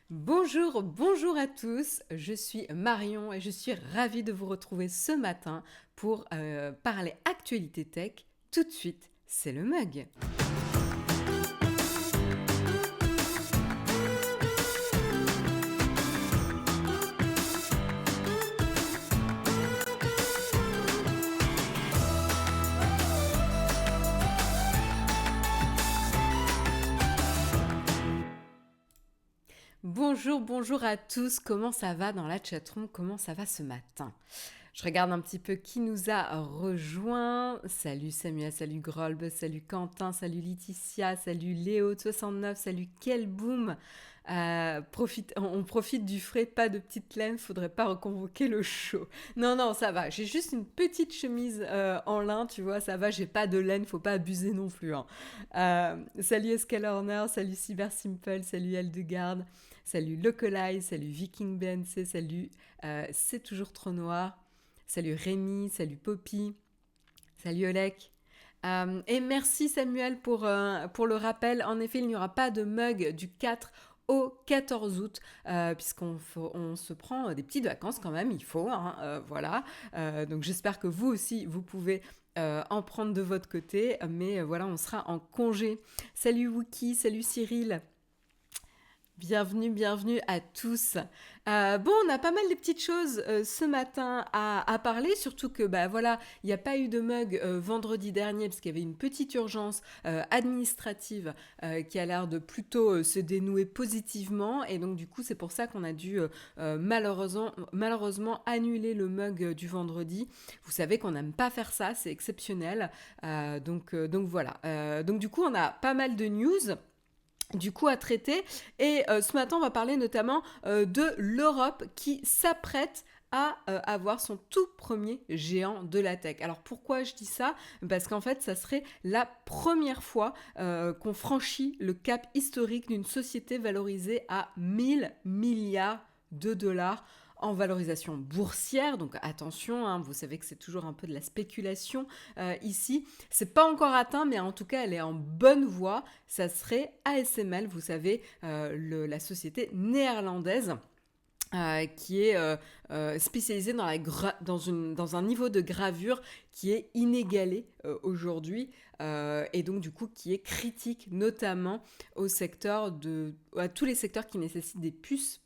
Bonjour, bonjour à tous, je suis Marion et je suis ravie de vous retrouver ce matin pour parler actualité tech. Tout de suite, c'est le mug. Bonjour, bonjour à tous, comment ça va dans la chatroom, comment ça va ce matin? Je regarde un petit peu qui nous a rejoint. Salut Samuel, salut Grolb, salut Quentin, salut Laetitia, salut Léo69, salut Kelboom. On profite du frais, pas de petite laine, faudrait pas reconvoquer le show. Non, non, ça va, j'ai juste une petite chemise en lin, tu vois, ça va, j'ai pas de laine, faut pas abuser non plus. Hein. Salut Escalorner, salut Cyber Simple, salut Eldegard, salut Localize, salut Viking BNC, salut C'est toujours trop noir. Salut Rémi, salut Poppy, salut Olek. Et merci Samuel pour le rappel. En effet, il n'y aura pas de mug du 4 au 14 août, puisqu'on se prend des petites vacances quand même, il faut, hein, voilà. Donc j'espère que vous aussi, vous pouvez en prendre de votre côté, mais voilà, on sera en congé. Salut Wookie, salut Cyril. Bienvenue, bienvenue à tous. Bon, on a pas mal de petites choses ce matin à parler, surtout que bah voilà, il n'y a pas eu de mug vendredi dernier parce qu'il y avait une petite urgence administrative qui a l'air de plutôt se dénouer positivement, et donc du coup c'est pour ça qu'on a dû malheureusement annuler le mug du vendredi. Vous savez qu'on n'aime pas faire ça, c'est exceptionnel. Donc voilà. Donc du coup on a pas mal de news du coup à traiter, et ce matin on va parler notamment de l'Europe qui s'apprête à avoir son tout premier géant de la tech. Alors pourquoi je dis ça? Parce qu'en fait ça serait la première fois qu'on franchit le cap historique d'une société valorisée à 1000 milliards de dollars en valorisation boursière. Donc attention, hein, vous savez que c'est toujours un peu de la spéculation ici. C'est pas encore atteint, mais en tout cas elle est en bonne voie. Ça serait ASML, vous savez, la société néerlandaise qui est spécialisée dans un niveau de gravure qui est inégalé aujourd'hui, et donc du coup qui est critique notamment à tous les secteurs qui nécessitent des puces.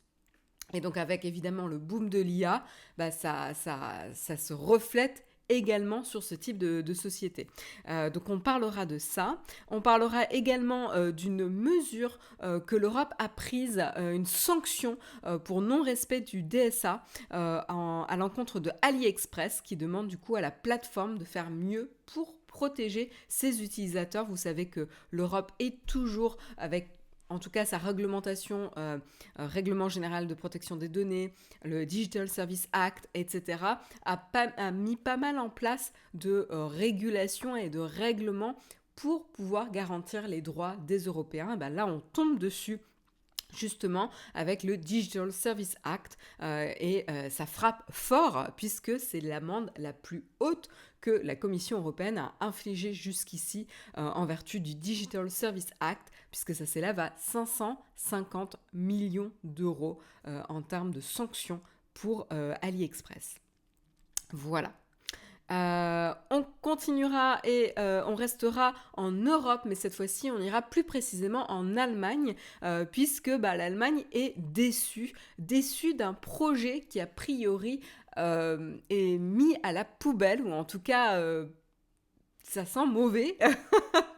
Et donc avec évidemment le boom de l'IA, bah ça se reflète également sur ce type de société. Donc on parlera de ça. On parlera également d'une mesure que l'Europe a prise, une sanction pour non-respect du DSA à l'encontre de AliExpress, qui demande du coup à la plateforme de faire mieux pour protéger ses utilisateurs. Vous savez que l'Europe est toujours avec en tout cas sa réglementation, règlement général de protection des données, le Digital Service Act, etc., a mis pas mal en place de régulations et de règlements pour pouvoir garantir les droits des Européens. Et ben là, on tombe dessus justement avec le Digital Service Act, et ça frappe fort puisque c'est l'amende la plus haute que la Commission européenne a infligée jusqu'ici en vertu du Digital Service Act, puisque ça s'élève à 550 millions d'euros en termes de sanctions pour AliExpress. Voilà. On continuera et on restera en Europe, mais cette fois-ci on ira plus précisément en Allemagne, puisque l'Allemagne est déçue d'un projet qui a priori est mis à la poubelle, ou en tout cas ça sent mauvais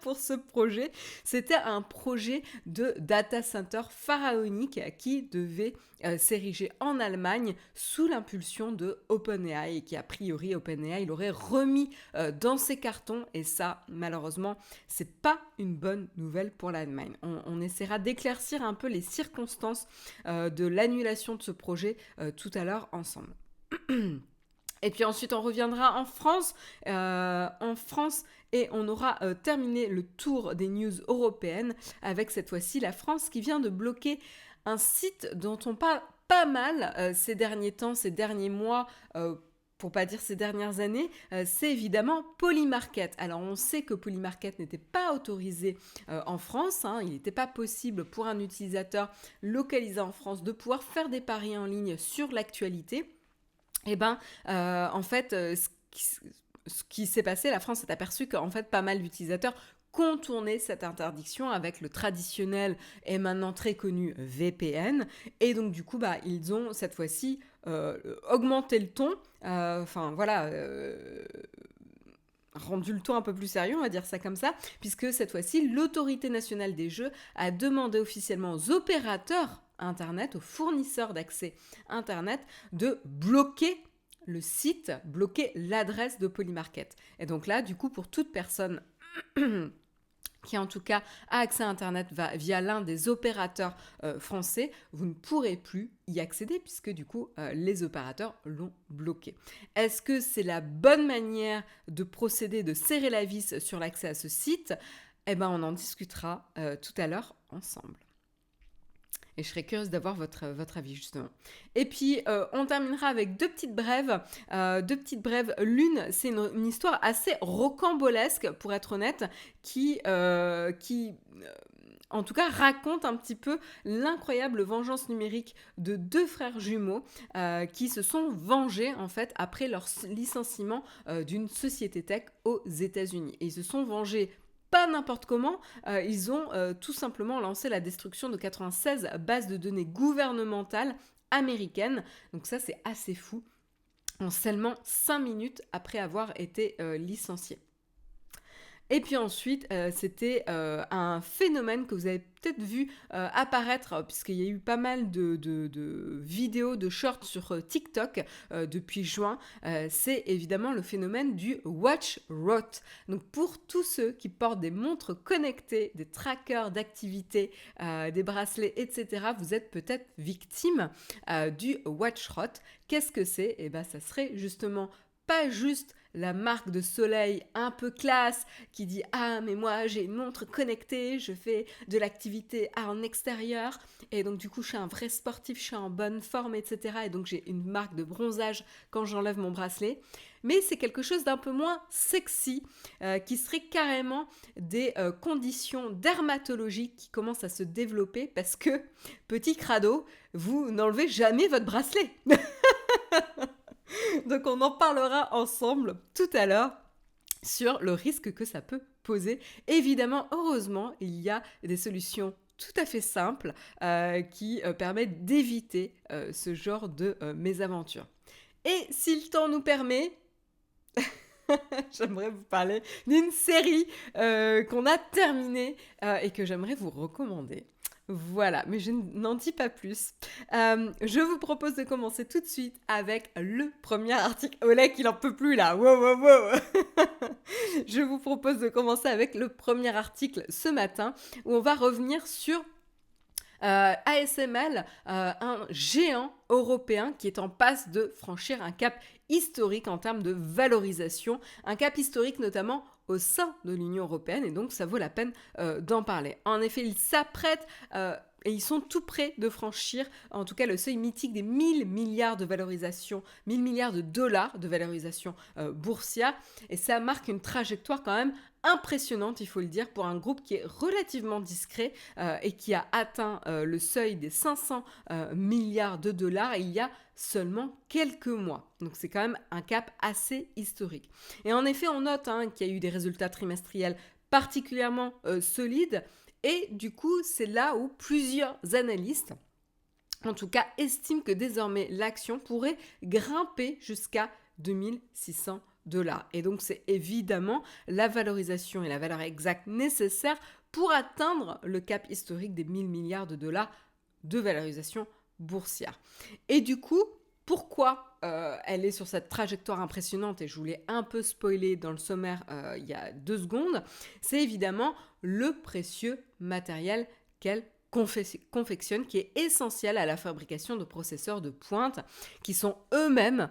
pour ce projet. C'était un projet de data center pharaonique qui devait s'ériger en Allemagne sous l'impulsion de OpenAI, et qui a priori OpenAI l'aurait remis dans ses cartons, et ça malheureusement c'est pas une bonne nouvelle pour l'Allemagne. On essaiera d'éclaircir un peu les circonstances de l'annulation de ce projet tout à l'heure ensemble. Et puis ensuite, on reviendra en France, et on aura terminé le tour des news européennes avec cette fois-ci la France qui vient de bloquer un site dont on parle pas mal ces derniers temps, ces derniers mois, pour pas dire ces dernières années, c'est évidemment Polymarket. Alors on sait que Polymarket n'était pas autorisé en France, hein. Il n'était pas possible pour un utilisateur localisé en France de pouvoir faire des paris en ligne sur l'actualité. Et ben, en fait, ce qui s'est passé, la France s'est aperçue qu'en fait, pas mal d'utilisateurs contournaient cette interdiction avec le traditionnel et maintenant très connu VPN. Et donc, du coup, ils ont cette fois-ci augmenté le ton. Rendu le ton un peu plus sérieux, on va dire ça comme ça, puisque cette fois-ci, l'Autorité nationale des jeux a demandé officiellement aux opérateurs Internet, aux fournisseurs d'accès Internet, de bloquer le site, bloquer l'adresse de Polymarket. Et donc là, du coup, pour toute personne qui en tout cas a accès à Internet via l'un des opérateurs français, vous ne pourrez plus y accéder puisque du coup les opérateurs l'ont bloqué. Est-ce que c'est la bonne manière de procéder, de serrer la vis sur l'accès à ce site ? Eh bien on en discutera tout à l'heure ensemble. Et je serais curieuse d'avoir votre avis, justement. Et puis, on terminera avec deux petites brèves. L'une, c'est une histoire assez rocambolesque, pour être honnête, qui en tout cas, raconte un petit peu l'incroyable vengeance numérique de deux frères jumeaux qui se sont vengés, en fait, après leur licenciement d'une société tech aux États-Unis. Et ils se sont vengés pas n'importe comment, ils ont tout simplement lancé la destruction de 96 bases de données gouvernementales américaines. Donc ça, c'est assez fou, en seulement 5 minutes après avoir été licenciés. Et puis ensuite, c'était un phénomène que vous avez peut-être vu apparaître, puisqu'il y a eu pas mal de vidéos, de shorts sur TikTok depuis juin. C'est évidemment le phénomène du watch rot. Donc pour tous ceux qui portent des montres connectées, des trackers d'activité, des bracelets, etc., vous êtes peut-être victime du watch rot. Qu'est-ce que c'est ? Eh bien, ça serait justement pas juste la marque de soleil un peu classe qui dit « Ah, mais moi, j'ai une montre connectée, je fais de l'activité en extérieur et donc du coup, je suis un vrai sportif, je suis en bonne forme, etc. Et donc, j'ai une marque de bronzage quand j'enlève mon bracelet. » Mais c'est quelque chose d'un peu moins sexy qui serait carrément des conditions dermatologiques qui commencent à se développer parce que, petit crado, vous n'enlevez jamais votre bracelet. Donc on en parlera ensemble tout à l'heure sur le risque que ça peut poser. Évidemment, heureusement, il y a des solutions tout à fait simples qui permettent d'éviter ce genre de mésaventures. Et si le temps nous permet, j'aimerais vous parler d'une série qu'on a terminée et que j'aimerais vous recommander. Voilà, mais je n'en dis pas plus. Je vous propose de commencer tout de suite avec le premier article. Olek, il en peut plus là. Wow. Je vous propose de commencer avec le premier article ce matin où on va revenir sur ASML, un géant européen qui est en passe de franchir un cap historique en termes de valorisation, un cap historique notamment au sein de l'Union européenne, et donc ça vaut la peine d'en parler. En effet, ils s'apprêtent et ils sont tout près de franchir, en tout cas, le seuil mythique des 1000 milliards de valorisation, 1000 milliards de dollars de valorisation boursière, et ça marque une trajectoire quand même impressionnante, il faut le dire, pour un groupe qui est relativement discret et qui a atteint le seuil des 500 milliards de dollars il y a seulement quelques mois. Donc c'est quand même un cap assez historique. Et en effet, on note qu'il y a eu des résultats trimestriels particulièrement solides et du coup, c'est là où plusieurs analystes, en tout cas, estiment que désormais l'action pourrait grimper jusqu'à 2600 dollars. Et donc, c'est évidemment la valorisation et la valeur exacte nécessaire pour atteindre le cap historique des 1000 milliards de dollars de valorisation boursière. Et du coup, pourquoi elle est sur cette trajectoire impressionnante, et je vous l'ai un peu spoilé dans le sommaire il y a 2 secondes, c'est évidemment le précieux matériel qu'elle confectionne, qui est essentiel à la fabrication de processeurs de pointe, qui sont eux-mêmes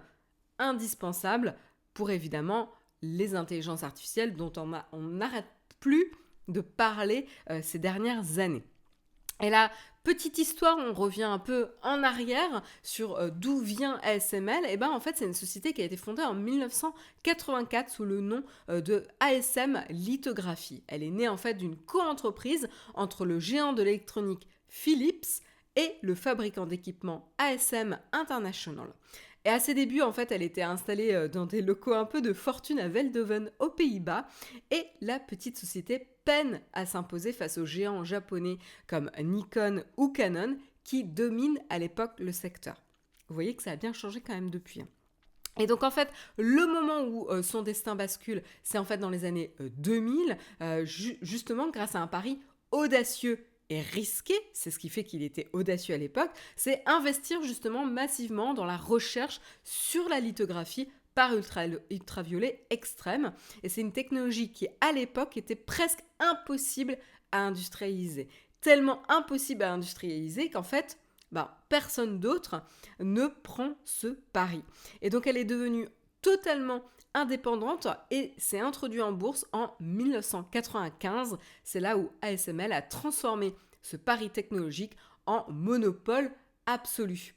indispensables pour évidemment les intelligences artificielles dont on n'arrête plus de parler ces dernières années. Et là, petite histoire, on revient un peu en arrière sur d'où vient ASML. Et ben en fait, c'est une société qui a été fondée en 1984 sous le nom de ASM Lithographie. Elle est née en fait d'une co-entreprise entre le géant de l'électronique Philips et le fabricant d'équipements ASM International. Et à ses débuts, en fait, elle était installée dans des locaux un peu de fortune à Veldhoven, aux Pays-Bas, et la petite société peine à s'imposer face aux géants japonais comme Nikon ou Canon, qui dominent à l'époque le secteur. Vous voyez que ça a bien changé quand même depuis. Et donc en fait, le moment où son destin bascule, c'est en fait dans les années 2000, justement grâce à un pari audacieux et risqué, c'est ce qui fait qu'il était audacieux à l'époque, c'est investir justement massivement dans la recherche sur la lithographie par ultraviolet extrême. Et c'est une technologie qui, à l'époque, était presque impossible à industrialiser. Tellement impossible à industrialiser qu'en fait, personne d'autre ne prend ce pari. Et donc, elle est devenue totalement indépendante et s'est introduite en bourse en 1995. C'est là où ASML a transformé ce pari technologique en monopole absolu.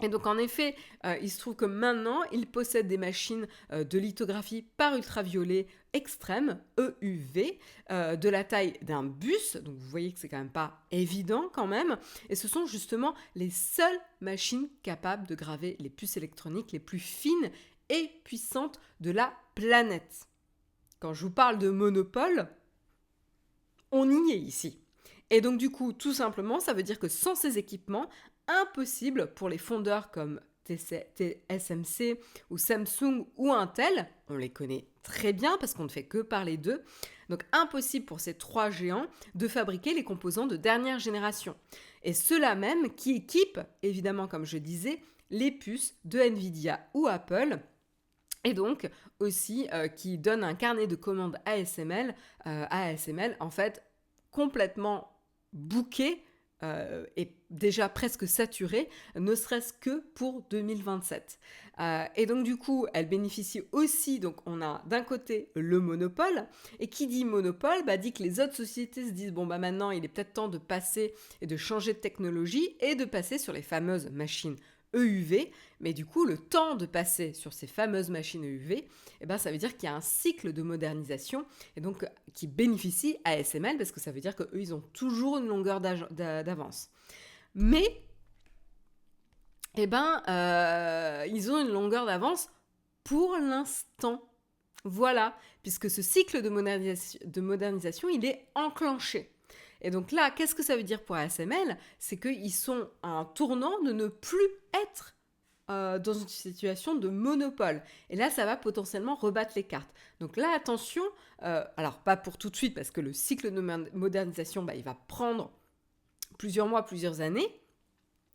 Et donc en effet, il se trouve que maintenant, il possède des machines de lithographie par ultraviolet extrême, EUV, de la taille d'un bus. Donc vous voyez que c'est quand même pas évident quand même. Et ce sont justement les seules machines capables de graver les puces électroniques les plus fines et puissantes de la planète. Quand je vous parle de monopole, on y est ici. Et donc du coup, tout simplement, ça veut dire que sans ces équipements, impossible pour les fondeurs comme TSMC ou Samsung ou Intel, on les connaît très bien parce qu'on ne fait que parler d'eux, donc impossible pour ces trois géants de fabriquer les composants de dernière génération. Et ceux-là même qui équipent, évidemment comme je disais, les puces de Nvidia ou Apple, et donc aussi qui donnent un carnet de commandes ASML en fait complètement booké est déjà presque saturée, ne serait-ce que pour 2027. Et donc du coup, elle bénéficie aussi, donc on a d'un côté le monopole, et qui dit monopole, dit que les autres sociétés se disent, maintenant il est peut-être temps de passer et de changer de technologie et de passer sur les fameuses machines EUV, mais du coup, le temps de passer sur ces fameuses machines EUV, ça veut dire qu'il y a un cycle de modernisation et donc qui bénéficie à ASML parce que ça veut dire qu'eux, ils ont toujours une longueur d'avance. Mais, ils ont une longueur d'avance pour l'instant. Voilà, puisque ce cycle de modernisation, il est enclenché. Et donc là, qu'est-ce que ça veut dire pour ASML ? C'est qu'ils sont à un tournant de ne plus être dans une situation de monopole. Et là, ça va potentiellement rebattre les cartes. Donc là, attention, alors pas pour tout de suite, parce que le cycle de modernisation, il va prendre plusieurs mois, plusieurs années,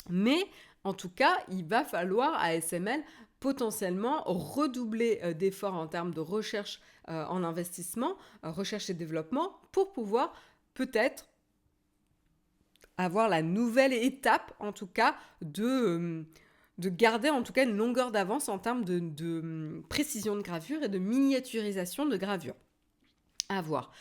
mais en tout cas, il va falloir à ASML potentiellement redoubler d'efforts en termes de recherche en investissement, recherche et développement, pour pouvoir peut-être avoir la nouvelle étape, en tout cas, de garder en tout cas une longueur d'avance en termes de précision de gravure et de miniaturisation de gravure. À voir.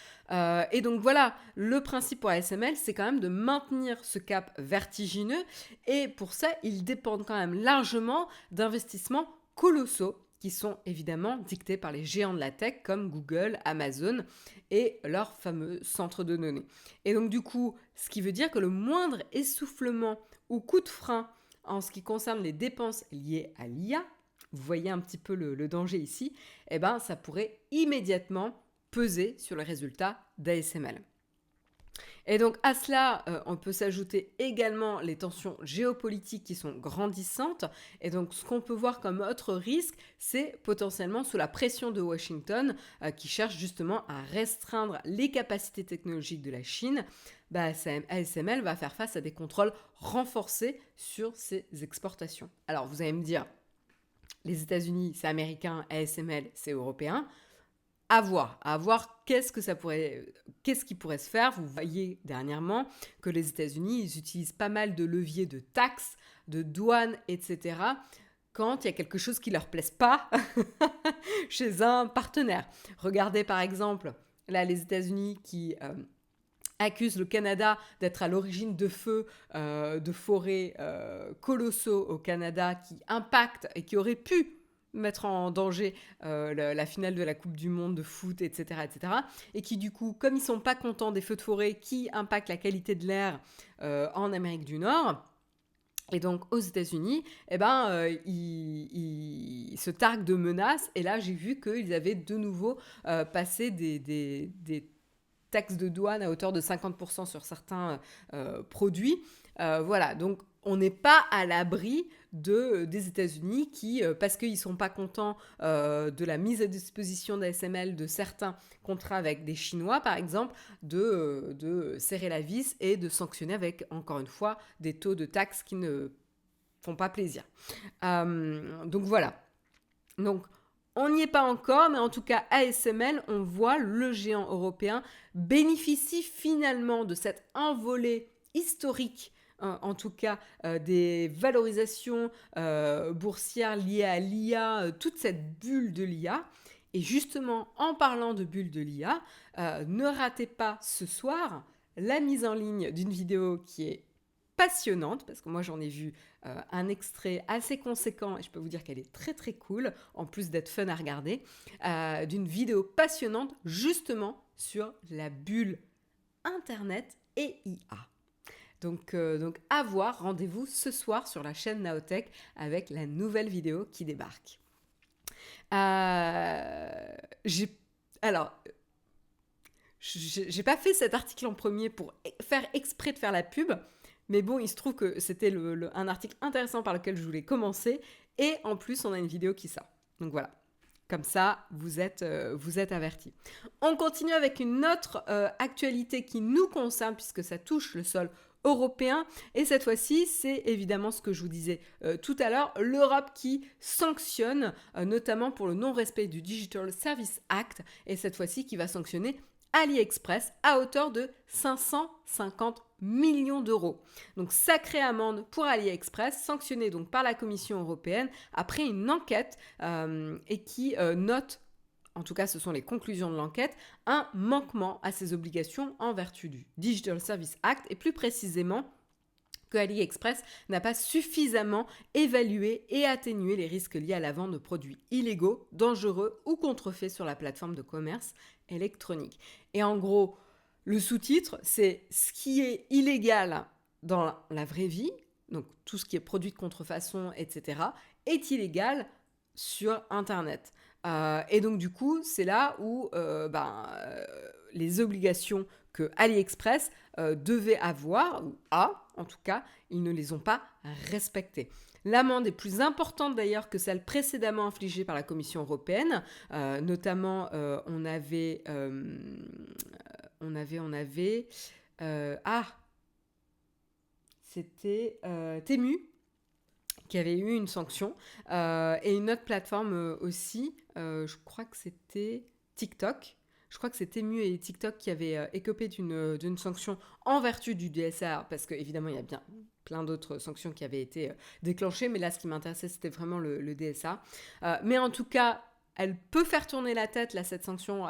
Et donc voilà, le principe pour ASML, c'est quand même de maintenir ce cap vertigineux. Et pour ça, ils dépendent quand même largement d'investissements colossaux qui sont évidemment dictés par les géants de la tech comme Google, Amazon et leurs fameux centres de données. Et donc du coup, ce qui veut dire que le moindre essoufflement ou coup de frein en ce qui concerne les dépenses liées à l'IA, vous voyez un petit peu le danger ici, ça pourrait immédiatement peser sur le résultat d'ASML. Et donc à cela, on peut s'ajouter également les tensions géopolitiques qui sont grandissantes. Et donc ce qu'on peut voir comme autre risque, c'est potentiellement sous la pression de Washington, qui cherche justement à restreindre les capacités technologiques de la Chine, ASML va faire face à des contrôles renforcés sur ses exportations. Alors vous allez me dire, les États-Unis c'est américain, ASML c'est européen. À voir qu'est-ce qui pourrait se faire. Vous voyez dernièrement que les États-Unis, ils utilisent pas mal de leviers de taxes, de douanes, etc. quand il y a quelque chose qui leur plaise pas chez un partenaire. Regardez par exemple, là, les États-Unis qui accuse le Canada d'être à l'origine de feux de forêts colossaux au Canada qui impactent et qui auraient pu mettre en danger la finale de la Coupe du Monde de foot, etc., etc. Et qui, du coup, comme ils ne sont pas contents des feux de forêt qui impactent la qualité de l'air en Amérique du Nord, et donc aux États-Unis, ils se targuent de menaces. Et là, j'ai vu qu'ils avaient de nouveau passé des taxes de douane à hauteur de 50% sur certains produits. Voilà, donc on n'est pas à l'abri des États-Unis qui, parce qu'ils ne sont pas contents de la mise à disposition d'ASML de certains contrats avec des Chinois, par exemple, de serrer la vis et de sanctionner avec, encore une fois, des taux de taxes qui ne font pas plaisir. Donc voilà. Donc, on n'y est pas encore, mais en tout cas, ASML, on voit le géant européen bénéficie finalement de cette envolée historique, en tout cas des valorisations boursières liées à l'IA, toute cette bulle de l'IA. Et justement, en parlant de bulle de l'IA, ne ratez pas ce soir la mise en ligne d'une vidéo qui est passionnante, parce que moi j'en ai vu un extrait assez conséquent et je peux vous dire qu'elle est très très cool, en plus d'être fun à regarder, d'une vidéo passionnante justement sur la bulle Internet et IA. Donc à voir, rendez-vous ce soir sur la chaîne Naotech avec la nouvelle vidéo qui débarque. J'ai pas fait cet article en premier pour faire exprès de faire la pub, mais bon, il se trouve que c'était un article intéressant par lequel je voulais commencer, et en plus, on a une vidéo qui sort. Donc voilà, comme ça, vous êtes avertis. On continue avec une autre actualité qui nous concerne, puisque ça touche le sol européen, et cette fois-ci, c'est évidemment ce que je vous disais tout à l'heure, l'Europe qui sanctionne, notamment pour le non-respect du Digital Services Act, et cette fois-ci qui va sanctionner AliExpress à hauteur de 550 millions d'euros. Donc sacrée amende pour AliExpress, sanctionnée donc par la Commission européenne après une enquête et qui note, en tout cas ce sont les conclusions de l'enquête, un manquement à ses obligations en vertu du Digital Services Act et plus précisément que AliExpress n'a pas suffisamment évalué et atténué les risques liés à la vente de produits illégaux, dangereux ou contrefaits sur la plateforme de commerce électronique. Et en gros, le sous-titre, c'est ce qui est illégal dans la vraie vie, donc tout ce qui est produit de contrefaçon, etc., est illégal sur Internet. Et donc du coup, c'est là où les obligations que AliExpress devait avoir, ou a en tout cas, ils ne les ont pas respectées. L'amende est plus importante d'ailleurs que celle précédemment infligée par la Commission européenne. Notamment, c'était Temu qui avait eu une sanction et une autre plateforme aussi, je crois que c'était TikTok. Je crois que c'est Temu et TikTok qui avaient écopé d'une sanction en vertu du DSA, parce qu'évidemment, il y a bien plein d'autres sanctions qui avaient été déclenchées, mais là, ce qui m'intéressait, c'était vraiment le DSA. Mais en tout cas, elle peut faire tourner la tête, là, cette sanction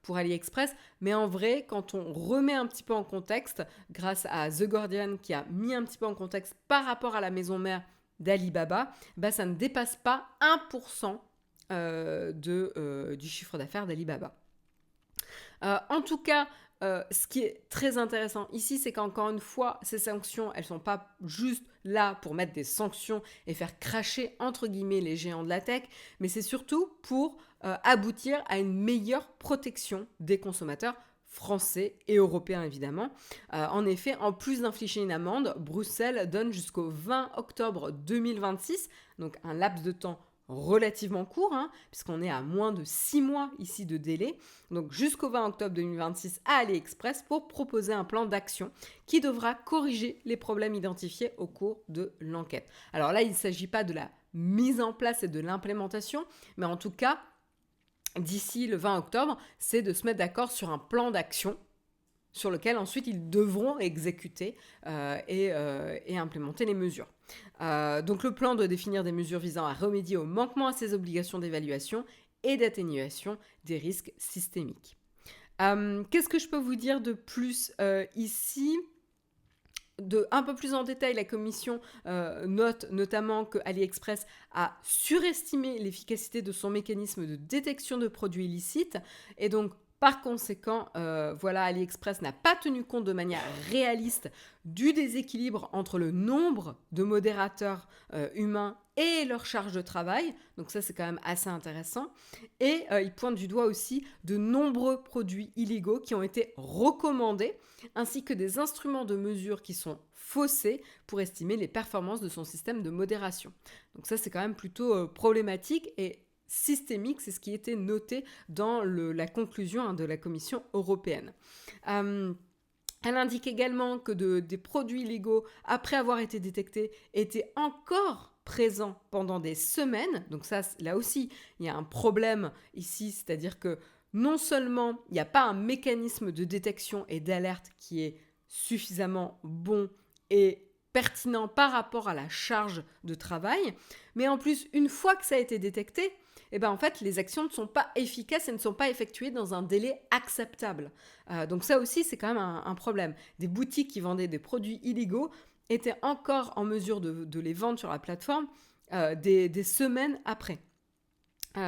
pour AliExpress, mais en vrai, quand on remet un petit peu en contexte, grâce à The Guardian qui a mis un petit peu en contexte par rapport à la maison mère d'Alibaba, ça ne dépasse pas 1% du chiffre d'affaires d'Alibaba. En tout cas, ce qui est très intéressant ici, c'est qu'encore une fois, ces sanctions, elles ne sont pas juste là pour mettre des sanctions et faire cracher, entre guillemets, les géants de la tech, mais c'est surtout pour aboutir à une meilleure protection des consommateurs français et européens, évidemment. En effet, en plus d'infliger une amende, Bruxelles donne jusqu'au 20 octobre 2026, donc un laps de temps relativement court, puisqu'on est à moins de 6 mois ici de délai, donc jusqu'au 20 octobre 2026 à AliExpress pour proposer un plan d'action qui devra corriger les problèmes identifiés au cours de l'enquête. Alors là, il ne s'agit pas de la mise en place et de l'implémentation, mais en tout cas, d'ici le 20 octobre, c'est de se mettre d'accord sur un plan d'action sur lequel ensuite ils devront exécuter et implémenter les mesures. Donc le plan doit définir des mesures visant à remédier au manquement à ces obligations d'évaluation et d'atténuation des risques systémiques. Qu'est-ce que je peux vous dire de plus ici? Un peu plus en détail, la commission note notamment que AliExpress a surestimé l'efficacité de son mécanisme de détection de produits illicites et donc par conséquent, voilà, AliExpress n'a pas tenu compte de manière réaliste du déséquilibre entre le nombre de modérateurs humains et leur charge de travail. Donc ça, c'est quand même assez intéressant. Et il pointe du doigt aussi de nombreux produits illégaux qui ont été recommandés, ainsi que des instruments de mesure qui sont faussés pour estimer les performances de son système de modération. Donc ça, c'est quand même plutôt problématique et systémique, c'est ce qui était noté dans la conclusion de la Commission européenne. Elle indique également que des produits illégaux, après avoir été détectés, étaient encore présents pendant des semaines. Donc ça, là aussi, il y a un problème ici, c'est-à-dire que non seulement il n'y a pas un mécanisme de détection et d'alerte qui est suffisamment bon et pertinent par rapport à la charge de travail, mais en plus, une fois que ça a été détecté, eh ben en fait, les actions ne sont pas efficaces et ne sont pas effectuées dans un délai acceptable. Donc ça aussi, c'est quand même un problème. Des boutiques qui vendaient des produits illégaux étaient encore en mesure de les vendre sur la plateforme des semaines après.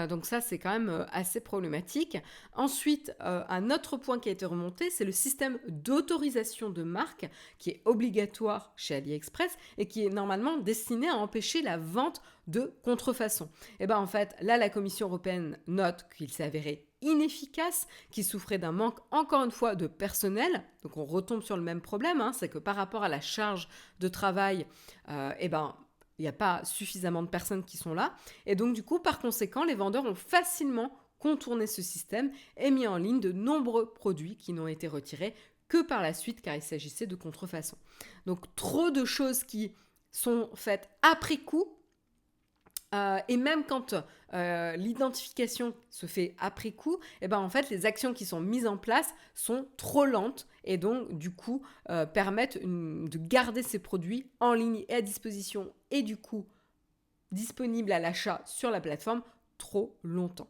Donc ça, c'est quand même assez problématique. Ensuite, un autre point qui a été remonté, c'est le système d'autorisation de marque qui est obligatoire chez AliExpress et qui est normalement destiné à empêcher la vente de contrefaçon. Et bien en fait, là, la Commission européenne note qu'il s'est avéré inefficace, qu'il souffrait d'un manque, encore une fois, de personnel. Donc on retombe sur le même problème, c'est que par rapport à la charge de travail, il n'y a pas suffisamment de personnes qui sont là. Et donc, du coup, par conséquent, les vendeurs ont facilement contourné ce système et mis en ligne de nombreux produits qui n'ont été retirés que par la suite, car il s'agissait de contrefaçon. Donc, trop de choses qui sont faites après coup. Et même quand l'identification se fait après coup, en fait, les actions qui sont mises en place sont trop lentes et donc, du coup, permettent de garder ces produits en ligne et à disposition et du coup, disponibles à l'achat sur la plateforme trop longtemps.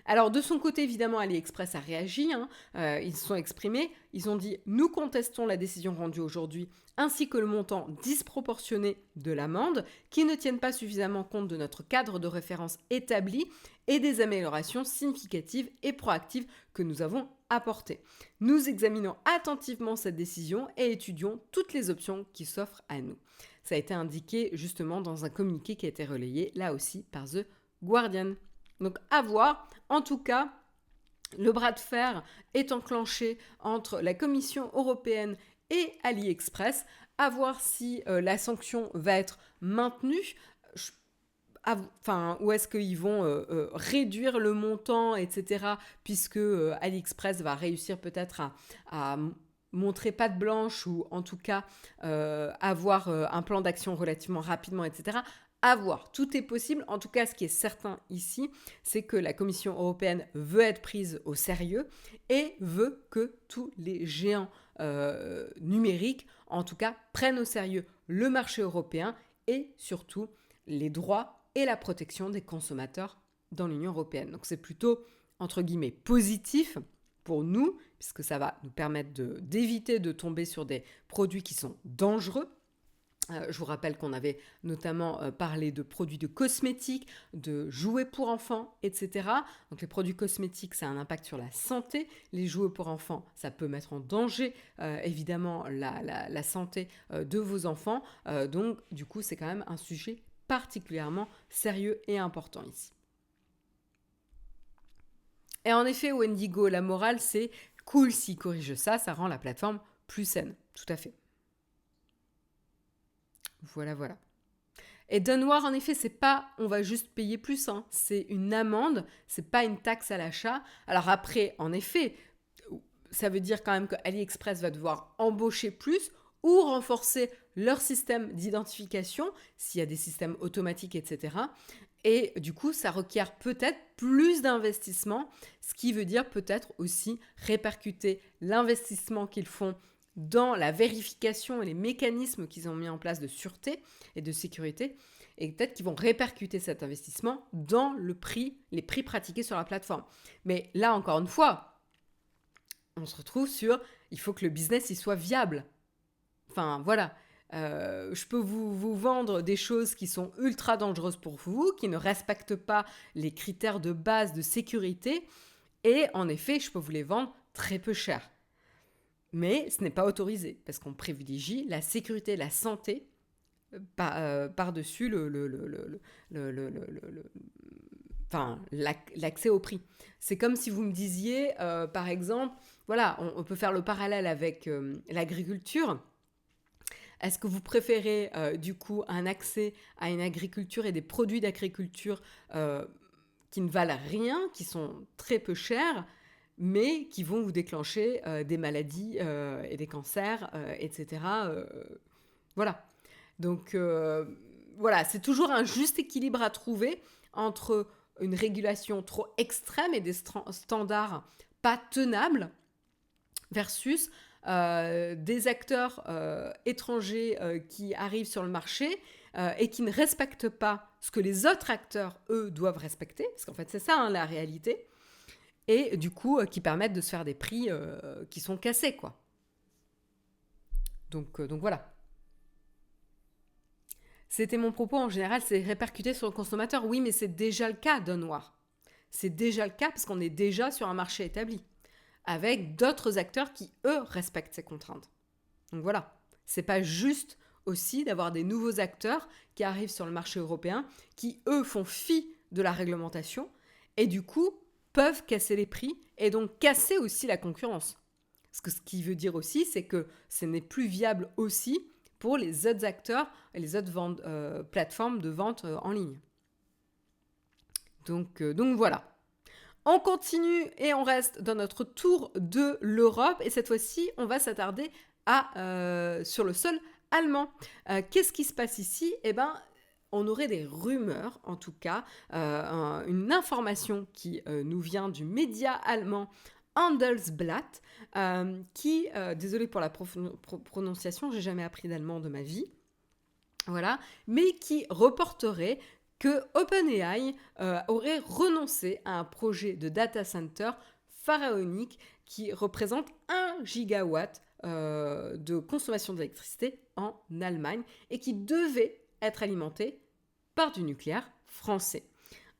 Alors de son côté, évidemment, AliExpress a réagi, ils se sont exprimés, ils ont dit « Nous contestons la décision rendue aujourd'hui ainsi que le montant disproportionné de l'amende qui ne tiennent pas suffisamment compte de notre cadre de référence établi et des améliorations significatives et proactives que nous avons apportées. Nous examinons attentivement cette décision et étudions toutes les options qui s'offrent à nous. » Ça a été indiqué justement dans un communiqué qui a été relayé là aussi par The Guardian. Donc à voir, en tout cas, le bras de fer est enclenché entre la Commission européenne et AliExpress, à voir si la sanction va être maintenue, ou est-ce qu'ils vont réduire le montant, etc., puisque AliExpress va réussir peut-être à montrer patte blanche ou en tout cas avoir un plan d'action relativement rapidement, etc., à voir, tout est possible. En tout cas, ce qui est certain ici, c'est que la Commission européenne veut être prise au sérieux et veut que tous les géants numériques, en tout cas, prennent au sérieux le marché européen et surtout les droits et la protection des consommateurs dans l'Union européenne. Donc c'est plutôt, entre guillemets, positif pour nous, puisque ça va nous permettre d'éviter de tomber sur des produits qui sont dangereux. Je vous rappelle qu'on avait notamment parlé de produits de cosmétiques, de jouets pour enfants, etc. Donc les produits cosmétiques, ça a un impact sur la santé. Les jouets pour enfants, ça peut mettre en danger évidemment la santé de vos enfants. Donc du coup, c'est quand même un sujet particulièrement sérieux et important ici. Et en effet, Wendigo, la morale, c'est cool s'ils corrigent ça, ça rend la plateforme plus saine. Tout à fait. Voilà. Et Dunware, en effet, c'est pas on va juste payer plus, c'est une amende, c'est pas une taxe à l'achat. Alors après, en effet, ça veut dire quand même que AliExpress va devoir embaucher plus ou renforcer leur système d'identification, s'il y a des systèmes automatiques, etc. Et du coup, ça requiert peut-être plus d'investissement, ce qui veut dire peut-être aussi répercuter l'investissement qu'ils font dans la vérification et les mécanismes qu'ils ont mis en place de sûreté et de sécurité, et peut-être qu'ils vont répercuter cet investissement dans les prix pratiqués sur la plateforme. Mais là, encore une fois, on se retrouve sur il faut que le business il soit viable. Enfin, voilà. Je peux vous vendre des choses qui sont ultra dangereuses pour vous, qui ne respectent pas les critères de base de sécurité. Et en effet, je peux vous les vendre très peu cher. Mais ce n'est pas autorisé parce qu'on privilégie la sécurité, la santé par-dessus enfin, l'accès au prix. C'est comme si vous me disiez, par exemple, voilà, on peut faire le parallèle avec l'agriculture. Est-ce que vous préférez du coup un accès à une agriculture et des produits d'agriculture qui ne valent rien, qui sont très peu chers, mais qui vont vous déclencher des maladies et des cancers, etc. Voilà. Donc voilà, c'est toujours un juste équilibre à trouver entre une régulation trop extrême et des standards pas tenables versus des acteurs étrangers qui arrivent sur le marché et qui ne respectent pas ce que les autres acteurs, eux, doivent respecter, parce qu'en fait c'est ça hein, la réalité, et du coup qui permettent de se faire des prix qui sont cassés, quoi. Donc voilà. C'était mon propos, en général, c'est répercuté sur le consommateur. Oui, mais c'est déjà le cas d'un noir. C'est déjà le cas parce qu'on est déjà sur un marché établi, avec d'autres acteurs qui, eux, respectent ces contraintes. Donc voilà, c'est pas juste aussi d'avoir des nouveaux acteurs qui arrivent sur le marché européen, qui, eux, font fi de la réglementation, et du coup, peuvent casser les prix, et donc casser aussi la concurrence. Parce que ce qui veut dire aussi, c'est que ce n'est plus viable aussi pour les autres acteurs et les autres plateformes de vente en ligne. Donc voilà. On continue et on reste dans notre tour de l'Europe. Et cette fois-ci, on va s'attarder sur le sol allemand. Qu'est-ce qui se passe ici ? Eh bien, on aurait des rumeurs, en tout cas, une information qui nous vient du média allemand Handelsblatt, qui, désolé pour la prononciation, j'ai jamais appris d'allemand de ma vie, voilà, mais qui reporterait que OpenAI aurait renoncé à un projet de data center pharaonique qui représente 1 gigawatt de consommation d'électricité en Allemagne et qui devait être alimenté par du nucléaire français.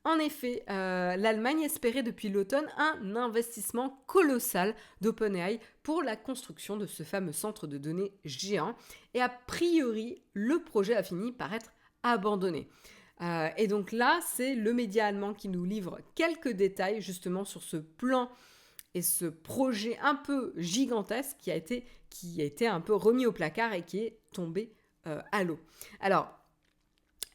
En effet, l'Allemagne espérait depuis l'automne un investissement colossal d'OpenAI pour la construction de ce fameux centre de données géant. Et a priori, le projet a fini par être abandonné. Et donc là, c'est le média allemand qui nous livre quelques détails justement sur ce plan et ce projet un peu gigantesque qui a été un peu remis au placard et qui est tombé à l'eau. Alors,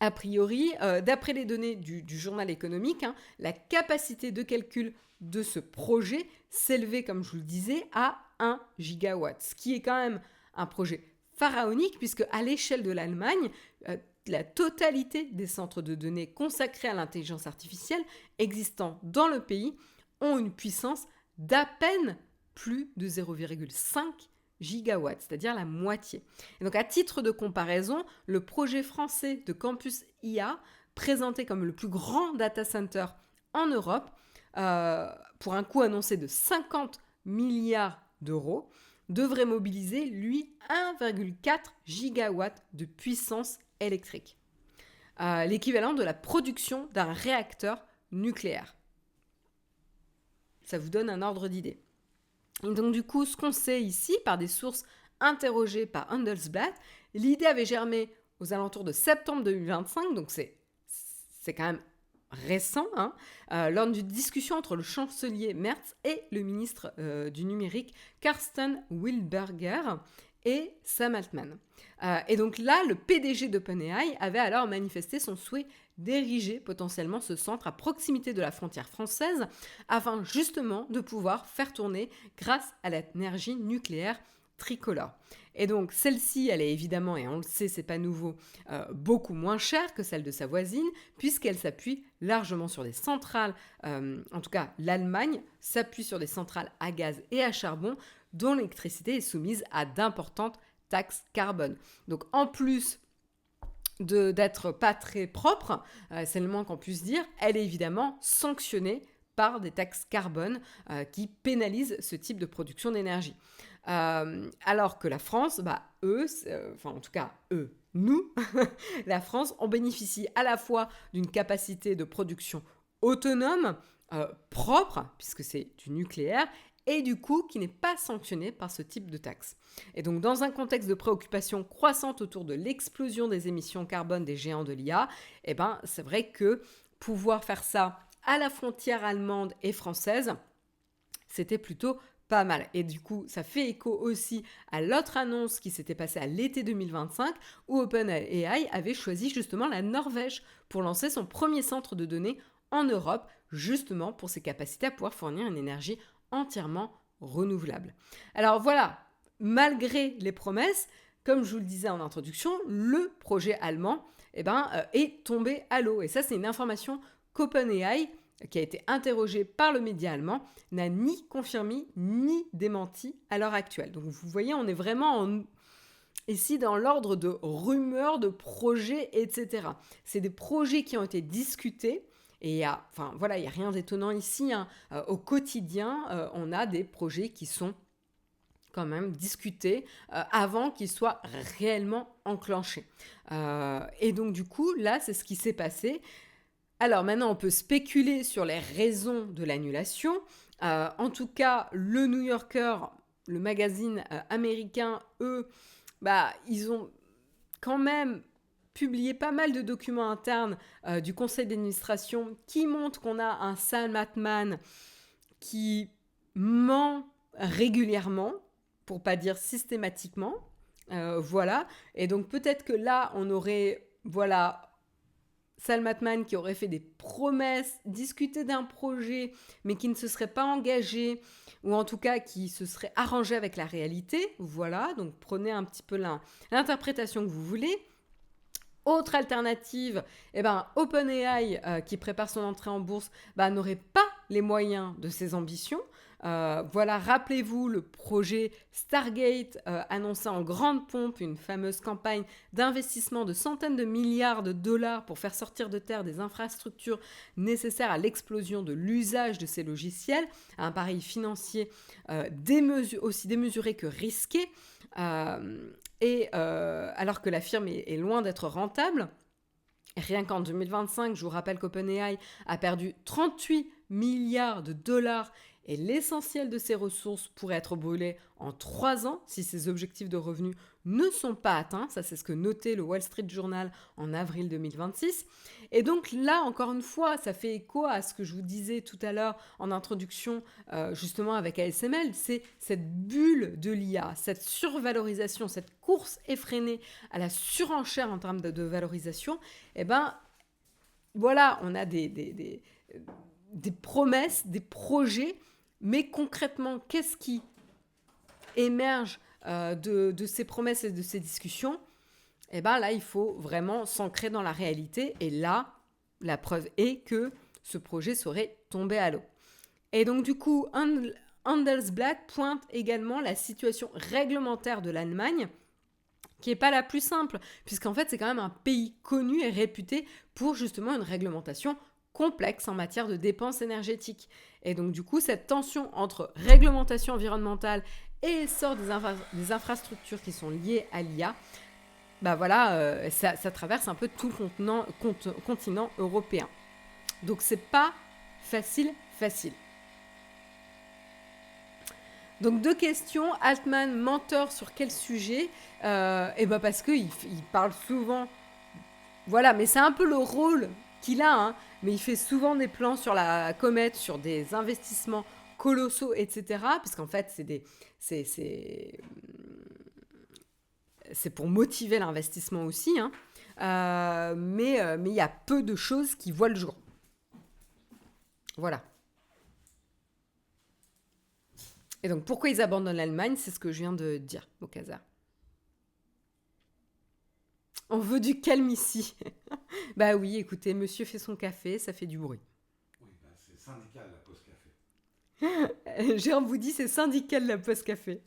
a priori, d'après les données du journal économique, hein, la capacité de calcul de ce projet s'élevait, comme je vous le disais, à 1 gigawatt, ce qui est quand même un projet pharaonique, puisque à l'échelle de l'Allemagne, la totalité des centres de données consacrés à l'intelligence artificielle existant dans le pays ont une puissance d'à peine plus de 0,5 gigawatts, c'est-à-dire la moitié. Et donc, à titre de comparaison, le projet français de Campus IA, présenté comme le plus grand data center en Europe, pour un coût annoncé de 50 milliards d'euros, devrait mobiliser, lui, 1,4 gigawatts de puissance électrique. L'équivalent de la production d'un réacteur nucléaire. Ça vous donne un ordre d'idée. Et donc du coup, ce qu'on sait ici, par des sources interrogées par Handelsblatt, l'idée avait germé aux alentours de septembre 2025, donc c'est quand même récent, hein, lors d'une discussion entre le chancelier Merz et le ministre du numérique Carsten Wilberger et Sam Altman. Et donc là, le PDG d'OpenAI avait alors manifesté son souhait d'ériger potentiellement ce centre à proximité de la frontière française afin justement de pouvoir faire tourner grâce à l'énergie nucléaire tricolore. Et donc celle-ci, elle est évidemment, et on le sait, c'est pas nouveau, beaucoup moins chère que celle de sa voisine, puisqu'elle s'appuie largement sur des centrales, en tout cas l'Allemagne s'appuie sur des centrales à gaz et à charbon dont l'électricité est soumise à d'importantes taxes carbone. Donc en plus d'être pas très propre, c'est le moins qu'on puisse dire, elle est évidemment sanctionnée par des taxes carbone qui pénalisent ce type de production d'énergie. Alors que la France, nous, la France, on bénéficie à la fois d'une capacité de production autonome, propre, puisque c'est du nucléaire, et du coup qui n'est pas sanctionné par ce type de taxe. Et donc dans un contexte de préoccupation croissante autour de l'explosion des émissions carbone des géants de l'IA, c'est vrai que pouvoir faire ça à la frontière allemande et française, c'était plutôt pas mal. Et du coup, ça fait écho aussi à l'autre annonce qui s'était passée à l'été 2025 où OpenAI avait choisi justement la Norvège pour lancer son premier centre de données en Europe, justement pour ses capacités à pouvoir fournir une énergie entièrement renouvelable. Alors voilà, malgré les promesses, comme je vous le disais en introduction, le projet allemand est tombé à l'eau. Et ça, c'est une information qu'OpenAI, qui a été interrogé par le média allemand, n'a ni confirmé ni démenti à l'heure actuelle. Donc vous voyez, on est vraiment ici dans l'ordre de rumeurs, de projets, etc. C'est des projets qui ont été discutés. Et il n'y a rien d'étonnant ici. Au quotidien, on a des projets qui sont quand même discutés avant qu'ils soient réellement enclenchés. Et donc du coup, là, c'est ce qui s'est passé. Alors maintenant, on peut spéculer sur les raisons de l'annulation. En tout cas, le New Yorker, le magazine américain, eux, ils ont quand même publié pas mal de documents internes du conseil d'administration qui montrent qu'on a un Sam Altman qui ment régulièrement, pour pas dire systématiquement. Voilà. Et donc peut-être que là, on aurait... Sam Altman qui aurait fait des promesses, discuté d'un projet, mais qui ne se serait pas engagé, ou en tout cas qui se serait arrangé avec la réalité. Voilà, donc prenez un petit peu l'interprétation que vous voulez. Autre alternative, OpenAI, qui prépare son entrée en bourse, n'aurait pas les moyens de ses ambitions. Rappelez-vous le projet Stargate annonçait en grande pompe une fameuse campagne d'investissement de centaines de milliards de dollars pour faire sortir de terre des infrastructures nécessaires à l'explosion de l'usage de ces logiciels, un pari financier aussi démesuré que risqué, alors que la firme est loin d'être rentable. Rien qu'en 2025, je vous rappelle qu'OpenAI a perdu 38 milliards de dollars et l'essentiel de ses ressources pourrait être brûlé en 3 ans si ses objectifs de revenus ne sont pas atteints. Ça, c'est ce que notait le Wall Street Journal en avril 2026. Et donc là, encore une fois, ça fait écho à ce que je vous disais tout à l'heure en introduction, justement avec ASML, c'est cette bulle de l'IA, cette survalorisation, cette course effrénée à la surenchère en termes de valorisation. On a des promesses, des projets, mais concrètement, qu'est-ce qui émerge de ces promesses et de ces discussions? Là, il faut vraiment s'ancrer dans la réalité. Et là, la preuve est que ce projet serait tombé à l'eau. Et donc, du coup, Handelsblatt pointe également la situation réglementaire de l'Allemagne, qui n'est pas la plus simple, puisqu'en fait, c'est quand même un pays connu et réputé pour justement une réglementation complexe en matière de dépenses énergétiques. Et donc, du coup, cette tension entre réglementation environnementale et essor des infrastructures qui sont liées à l'IA, ça traverse un peu tout le continent européen. Donc, c'est pas facile. Donc, 2 questions. Altman, menteur sur quel sujet? Parce qu'il parle souvent... Voilà, mais c'est un peu le rôle qu'il a, mais il fait souvent des plans sur la comète, sur des investissements colossaux, etc. Parce qu'en fait, c'est pour motiver l'investissement aussi. Mais il y a peu de choses qui voient le jour. Voilà. Et donc, pourquoi ils abandonnent l'Allemagne? C'est ce que je viens de dire, au hasard. On veut du calme ici. Bah oui, écoutez, monsieur fait son café, ça fait du bruit. Oui, c'est syndical la pause café. Jérôme vous dit, c'est syndical la pause café.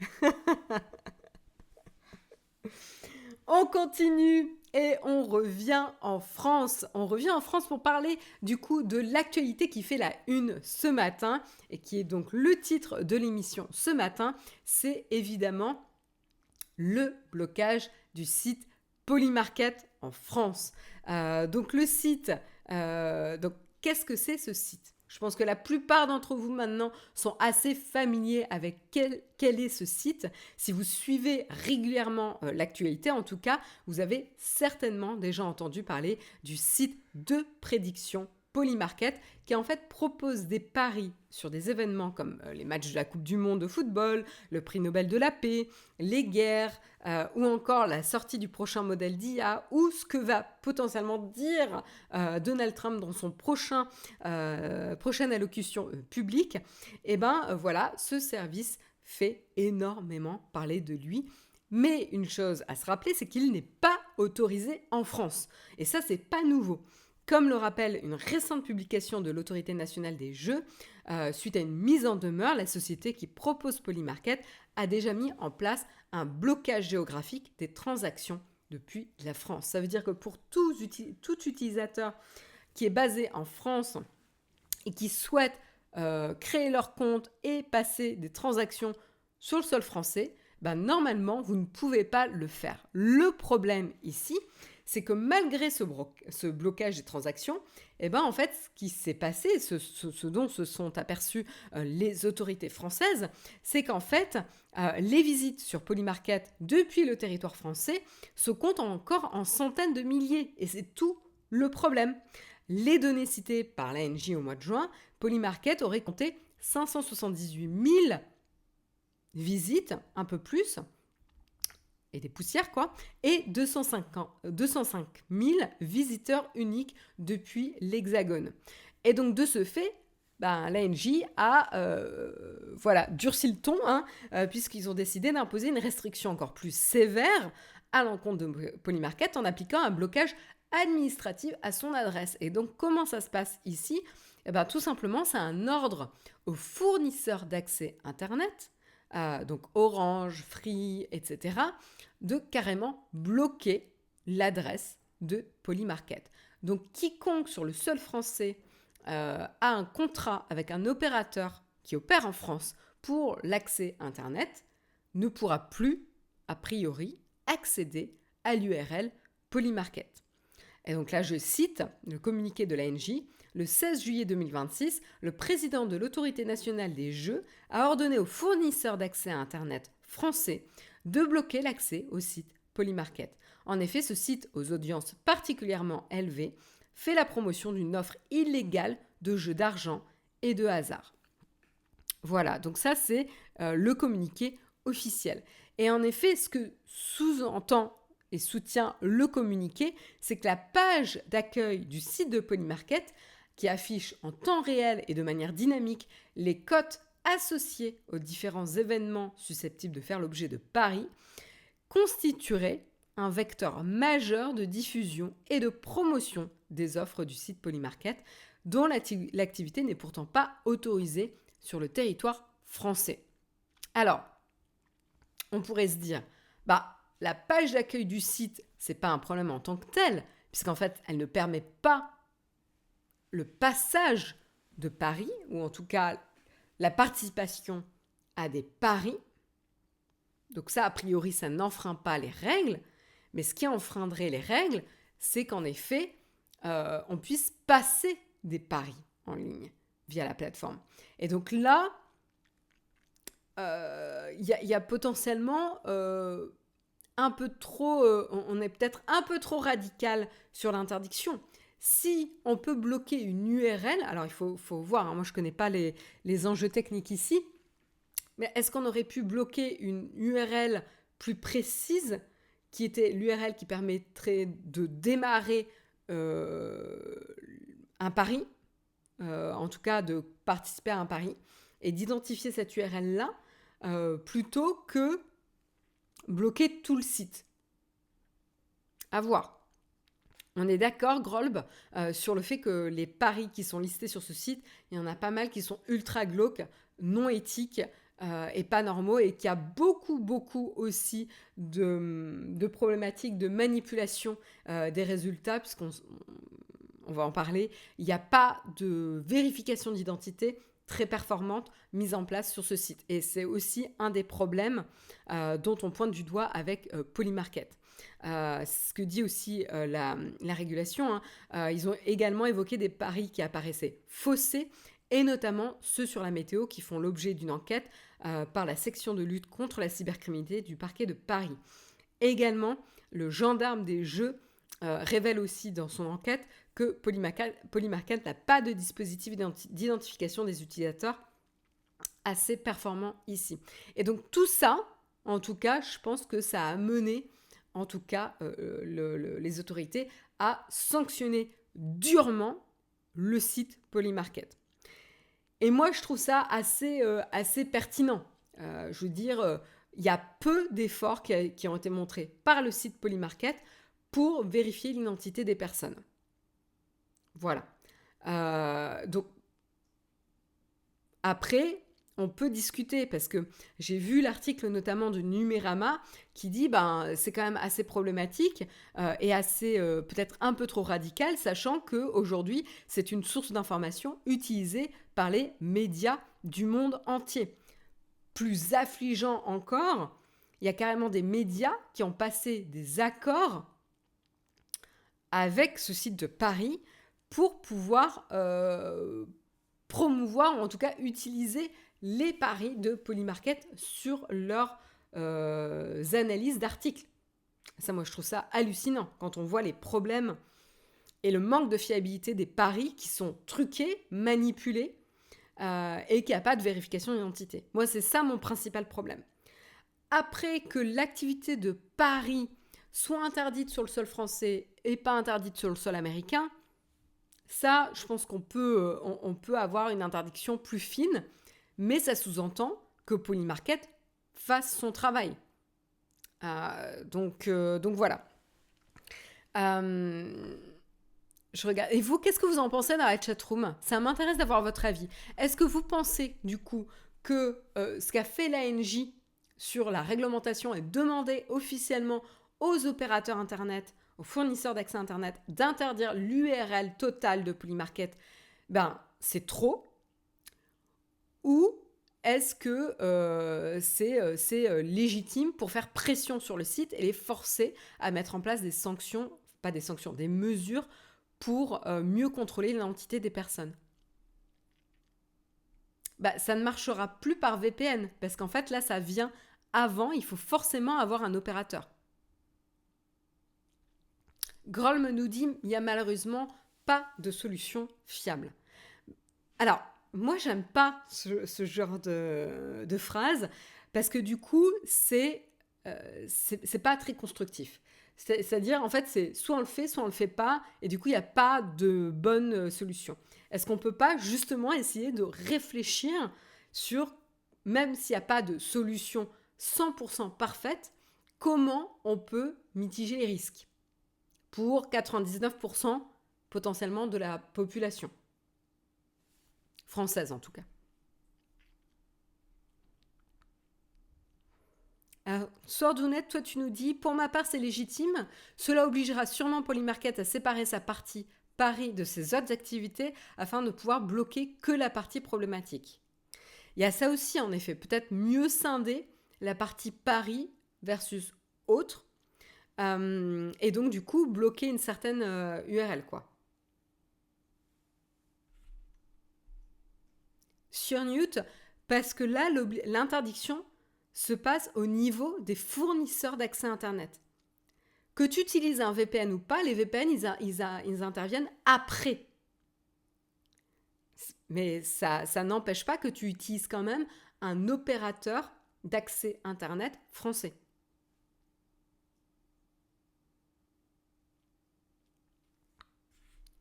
On continue et on revient en France. On revient en France pour parler du coup de l'actualité qui fait la une ce matin et qui est donc le titre de l'émission ce matin. C'est évidemment le blocage du site Polymarket en France. Donc le site, donc qu'est-ce que c'est ce site ? Je pense que la plupart d'entre vous maintenant sont assez familiers avec quel est ce site. Si vous suivez régulièrement l'actualité, en tout cas, vous avez certainement déjà entendu parler du site de prédiction Polymarket qui en fait propose des paris sur des événements comme les matchs de la Coupe du Monde de football, le prix Nobel de la paix, les guerres ou encore la sortie du prochain modèle d'IA ou ce que va potentiellement dire Donald Trump dans son prochaine allocution publique. Et voilà, ce service fait énormément parler de lui. Mais une chose à se rappeler, c'est qu'il n'est pas autorisé en France. Et ça, c'est pas nouveau. Comme le rappelle une récente publication de l'Autorité nationale des jeux, suite à une mise en demeure, la société qui propose Polymarket a déjà mis en place un blocage géographique des transactions depuis la France. Ça veut dire que pour tout utilisateur qui est basé en France et qui souhaite créer leur compte et passer des transactions sur le sol français, normalement, vous ne pouvez pas le faire. Le problème ici, c'est que malgré ce blocage des transactions, en fait, ce qui s'est passé, ce dont se sont aperçues les autorités françaises, c'est qu'en fait, les visites sur Polymarket depuis le territoire français se comptent encore en centaines de milliers. Et c'est tout le problème. Les données citées par l'ANJ au mois de juin, Polymarket aurait compté 578 000 visites, un peu plus, et des poussières quoi, et 205 000 visiteurs uniques depuis l'Hexagone. Et donc de ce fait, l'ANJ a durci le ton, puisqu'ils ont décidé d'imposer une restriction encore plus sévère à l'encontre de Polymarket en appliquant un blocage administratif à son adresse. Et donc comment ça se passe ici ? Tout simplement, c'est un ordre aux fournisseurs d'accès Internet, donc Orange, Free, etc., de carrément bloquer l'adresse de Polymarket. Donc quiconque sur le sol français a un contrat avec un opérateur qui opère en France pour l'accès Internet ne pourra plus, a priori, accéder à l'URL Polymarket. Et donc là, je cite le communiqué de l'ANJ. Le 16 juillet 2026, le président de l'Autorité nationale des jeux a ordonné aux fournisseurs d'accès à Internet français de bloquer l'accès au site Polymarket. En effet, ce site, aux audiences particulièrement élevées, fait la promotion d'une offre illégale de jeux d'argent et de hasard. Voilà, donc ça c'est le communiqué officiel. Et en effet, ce que sous-entend et soutient le communiqué, c'est que la page d'accueil du site de Polymarket, qui affiche en temps réel et de manière dynamique les cotes associées aux différents événements susceptibles de faire l'objet de paris, constituerait un vecteur majeur de diffusion et de promotion des offres du site Polymarket, dont l'activité n'est pourtant pas autorisée sur le territoire français. Alors, on pourrait se dire, la page d'accueil du site, c'est pas un problème en tant que tel, puisqu'en fait, elle ne permet pas le passage de paris, ou en tout cas la participation à des paris. Donc ça, a priori, ça n'enfreint pas les règles, mais ce qui enfreindrait les règles, c'est qu'en effet, on puisse passer des paris en ligne via la plateforme. Et donc là, il y a potentiellement un peu trop, on est peut-être un peu trop radical sur l'interdiction. Si on peut bloquer une URL, alors il faut voir, moi je ne connais pas les enjeux techniques ici, mais est-ce qu'on aurait pu bloquer une URL plus précise qui était l'URL qui permettrait de démarrer un pari, en tout cas de participer à un pari, et d'identifier cette URL-là plutôt que bloquer tout le site. À voir. On est d'accord, Grolb, sur le fait que les paris qui sont listés sur ce site, il y en a pas mal qui sont ultra glauques, non éthiques, et pas normaux, et qu'il y a beaucoup aussi de problématiques de manipulation des résultats, puisqu'on on va en parler. Il n'y a pas de vérification d'identité très performante mise en place sur ce site. Et c'est aussi un des problèmes dont on pointe du doigt avec Polymarket. Ce que dit aussi la régulation, hein. Ils ont également évoqué des paris qui apparaissaient faussés, et notamment ceux sur la météo qui font l'objet d'une enquête par la section de lutte contre la cybercriminalité du parquet de Paris. Également, le gendarme des jeux révèle aussi dans son enquête que Polymarket n'a pas de dispositif d'identification des utilisateurs assez performant ici. Et donc tout ça, en tout cas, je pense que ça a mené, en tout cas, les autorités à sanctionner durement le site Polymarket. Et moi, je trouve ça assez pertinent. Je veux dire, il y a peu d'efforts qui ont été montrés par le site Polymarket pour vérifier l'identité des personnes. Voilà. Donc, après, on peut discuter, parce que j'ai vu l'article notamment de Numérama qui dit c'est quand même assez problématique et assez peut-être un peu trop radical, sachant qu'aujourd'hui, c'est une source d'information utilisée par les médias du monde entier. Plus affligeant encore, il y a carrément des médias qui ont passé des accords avec ce site de Paris pour pouvoir promouvoir, ou en tout cas utiliser les paris de Polymarket sur leurs analyses d'articles. Ça, moi, je trouve ça hallucinant quand on voit les problèmes et le manque de fiabilité des paris qui sont truqués, manipulés et qu'il n'y a pas de vérification d'identité. Moi, c'est ça mon principal problème. Après que l'activité de paris soit interdite sur le sol français et pas interdite sur le sol américain, ça, je pense qu'on peut, on peut avoir une interdiction plus fine, mais ça sous-entend que Polymarket fasse son travail. Donc voilà. Je regarde. Et vous, qu'est-ce que vous en pensez dans la chatroom ? Ça m'intéresse d'avoir votre avis. Est-ce que vous pensez, du coup, que ce qu'a fait l'ANJ sur la réglementation et demander officiellement aux opérateurs Internet, aux fournisseurs d'accès Internet, d'interdire l'URL totale de Polymarket, c'est trop? Ou est-ce que c'est légitime pour faire pression sur le site et les forcer à mettre en place des sanctions, pas des sanctions, des mesures pour mieux contrôler l'identité des personnes? Ça ne marchera plus par VPN, parce qu'en fait, là, ça vient avant, il faut forcément avoir un opérateur. Grolm nous dit, il n'y a malheureusement pas de solution fiable. Alors, moi, j'aime pas ce genre de phrase, parce que du coup, c'est pas très constructif. C'est-à-dire, en fait, c'est soit on le fait, soit on le fait pas, et du coup, il n'y a pas de bonne solution. Est-ce qu'on peut pas justement essayer de réfléchir sur, même s'il n'y a pas de solution 100% parfaite, comment on peut mitiger les risques pour 99% potentiellement de la population française en tout cas. Alors, Sordounet, toi tu nous dis, pour ma part c'est légitime, cela obligera sûrement Polymarket à séparer sa partie Paris de ses autres activités afin de pouvoir bloquer que la partie problématique. Il y a ça aussi en effet, peut-être mieux scinder la partie Paris versus autre, et donc du coup bloquer une certaine URL quoi. Sur Newt, parce que là l'interdiction se passe au niveau des fournisseurs d'accès Internet. Que tu utilises un VPN ou pas, les VPN, ils interviennent après. Mais ça n'empêche pas que tu utilises quand même un opérateur d'accès Internet français.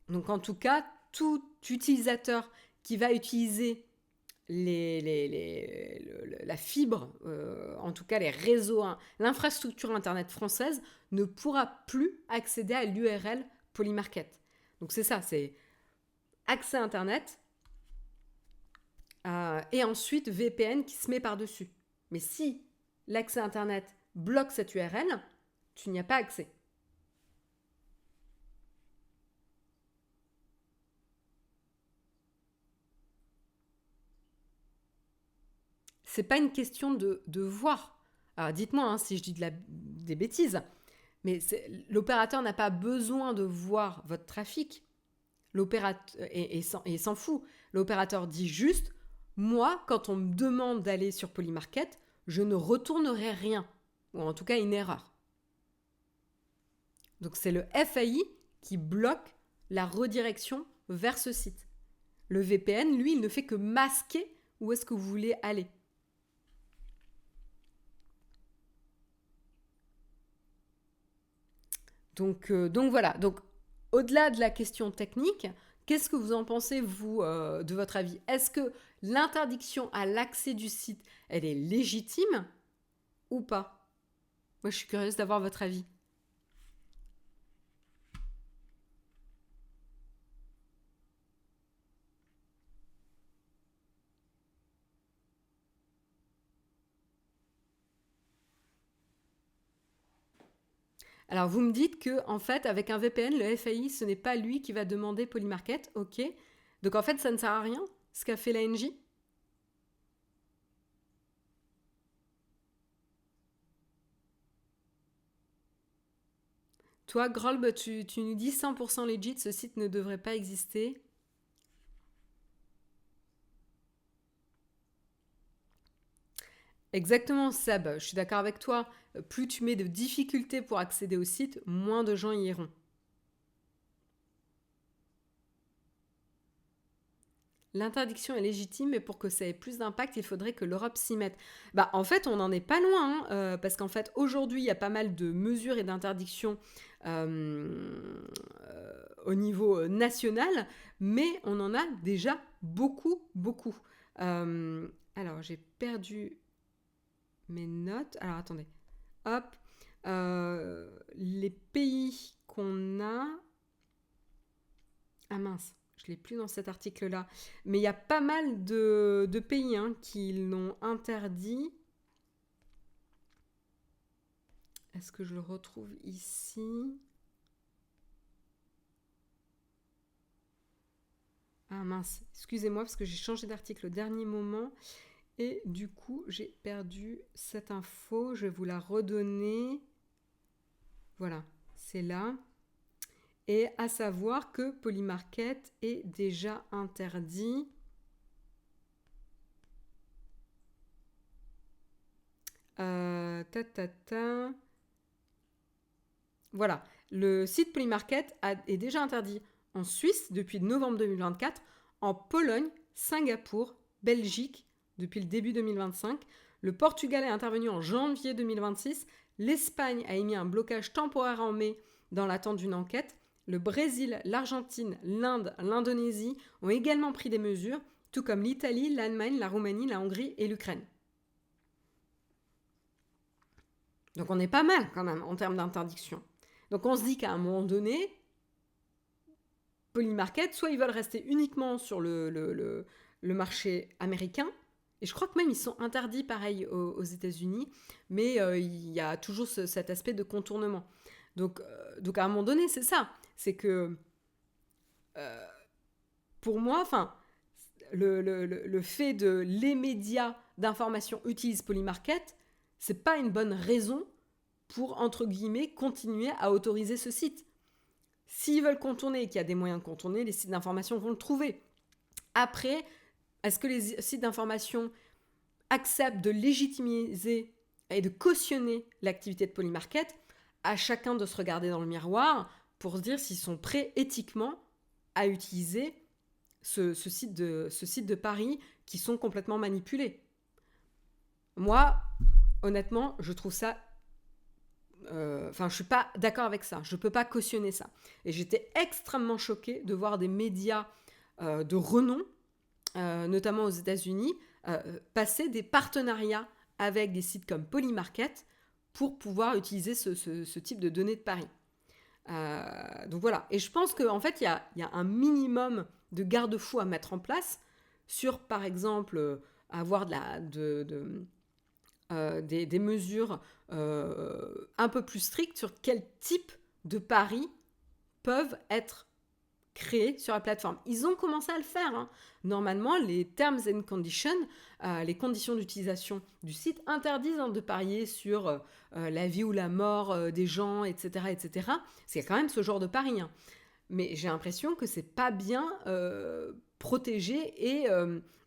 Donc en tout cas, tout utilisateur qui va utiliser la fibre, en tout cas les réseaux, l'infrastructure Internet française ne pourra plus accéder à l'URL Polymarket. Donc c'est ça, c'est accès Internet Et ensuite, VPN qui se met par-dessus. Mais si l'accès Internet bloque cette URL, tu n'y as pas accès. C'est pas une question de voir. Alors dites-moi hein, si je dis des bêtises, mais l'opérateur n'a pas besoin de voir votre trafic. L'opérateur et s'en fout. L'opérateur dit juste, moi, quand on me demande d'aller sur Polymarket, je ne retournerai rien, ou en tout cas une erreur. Donc c'est le FAI qui bloque la redirection vers ce site. Le VPN, lui, il ne fait que masquer où est-ce que vous voulez aller. Donc voilà. Donc au-delà de la question technique, qu'est-ce que vous en pensez, vous, de votre avis? Est-ce que l'interdiction à l'accès du site, elle est légitime ou pas? Moi, je suis curieuse d'avoir votre avis. Alors, vous me dites que, en fait, avec un VPN, le FAI, ce n'est pas lui qui va demander Polymarket, ok. Donc, en fait, ça ne sert à rien, ce qu'a fait l'ANJ. Toi, Grolb, tu nous dis 100% legit, ce site ne devrait pas exister. Exactement, Seb, je suis d'accord avec toi. Plus tu mets de difficultés pour accéder au site, moins de gens y iront. L'interdiction est légitime, mais pour que ça ait plus d'impact, il faudrait que l'Europe s'y mette. Bah, en fait, on n'en est pas loin, hein, parce qu'en fait, aujourd'hui, il y a pas mal de mesures et d'interdictions au niveau national, mais on en a déjà beaucoup, beaucoup. Alors, j'ai perdu mes notes. Alors, attendez. Hop. Les pays qu'on a... Ah mince, je ne l'ai plus dans cet article-là. Mais il y a pas mal de pays hein, qui l'ont interdit. Est-ce que je le retrouve ici? Ah mince, excusez-moi parce que j'ai changé d'article au dernier moment. Et du coup, j'ai perdu cette info. Je vais vous la redonner. Voilà, c'est là. Et à savoir que Polymarket est déjà interdit. Voilà, le site Polymarket est déjà interdit en Suisse depuis novembre 2024, en Pologne, Singapour, Belgique depuis le début 2025. Le Portugal est intervenu en janvier 2026. L'Espagne a émis un blocage temporaire en mai dans l'attente d'une enquête. Le Brésil, l'Argentine, l'Inde, l'Indonésie ont également pris des mesures, tout comme l'Italie, l'Allemagne, la Roumanie, la Hongrie et l'Ukraine. Donc on est pas mal quand même en termes d'interdiction. Donc on se dit qu'à un moment donné, Polymarket, soit ils veulent rester uniquement sur le marché américain, et je crois que même ils sont interdits pareil aux États-Unis, mais il y a toujours cet aspect de contournement. Donc à un moment donné, c'est ça. C'est que pour moi, le fait de les médias d'information utilisent Polymarket, c'est pas une bonne raison pour, entre guillemets, continuer à autoriser ce site. S'ils veulent contourner et qu'il y a des moyens de contourner, les sites d'information vont le trouver. Après, est-ce que les sites d'information acceptent de légitimiser et de cautionner l'activité de Polymarket? À chacun de se regarder dans le miroir pour se dire s'ils sont prêts éthiquement à utiliser ce site de Paris qui sont complètement manipulés. Moi, honnêtement, je trouve ça... je ne suis pas d'accord avec ça. Je ne peux pas cautionner ça. Et j'étais extrêmement choquée de voir des médias de renom, notamment aux États-Unis, passer des partenariats avec des sites comme Polymarket pour pouvoir utiliser ce type de données de Paris. Donc voilà. Et je pense qu'en fait, il y a un minimum de garde-fous à mettre en place sur, par exemple, avoir des mesures un peu plus strictes sur quel type de paris peuvent être créés sur la plateforme. Ils ont commencé à le faire, hein. Normalement, les terms and conditions, les conditions d'utilisation du site interdisent, hein, de parier sur la vie ou la mort des gens, etc., etc. C'est quand même ce genre de pari, hein. Mais j'ai l'impression que c'est pas bien protégé et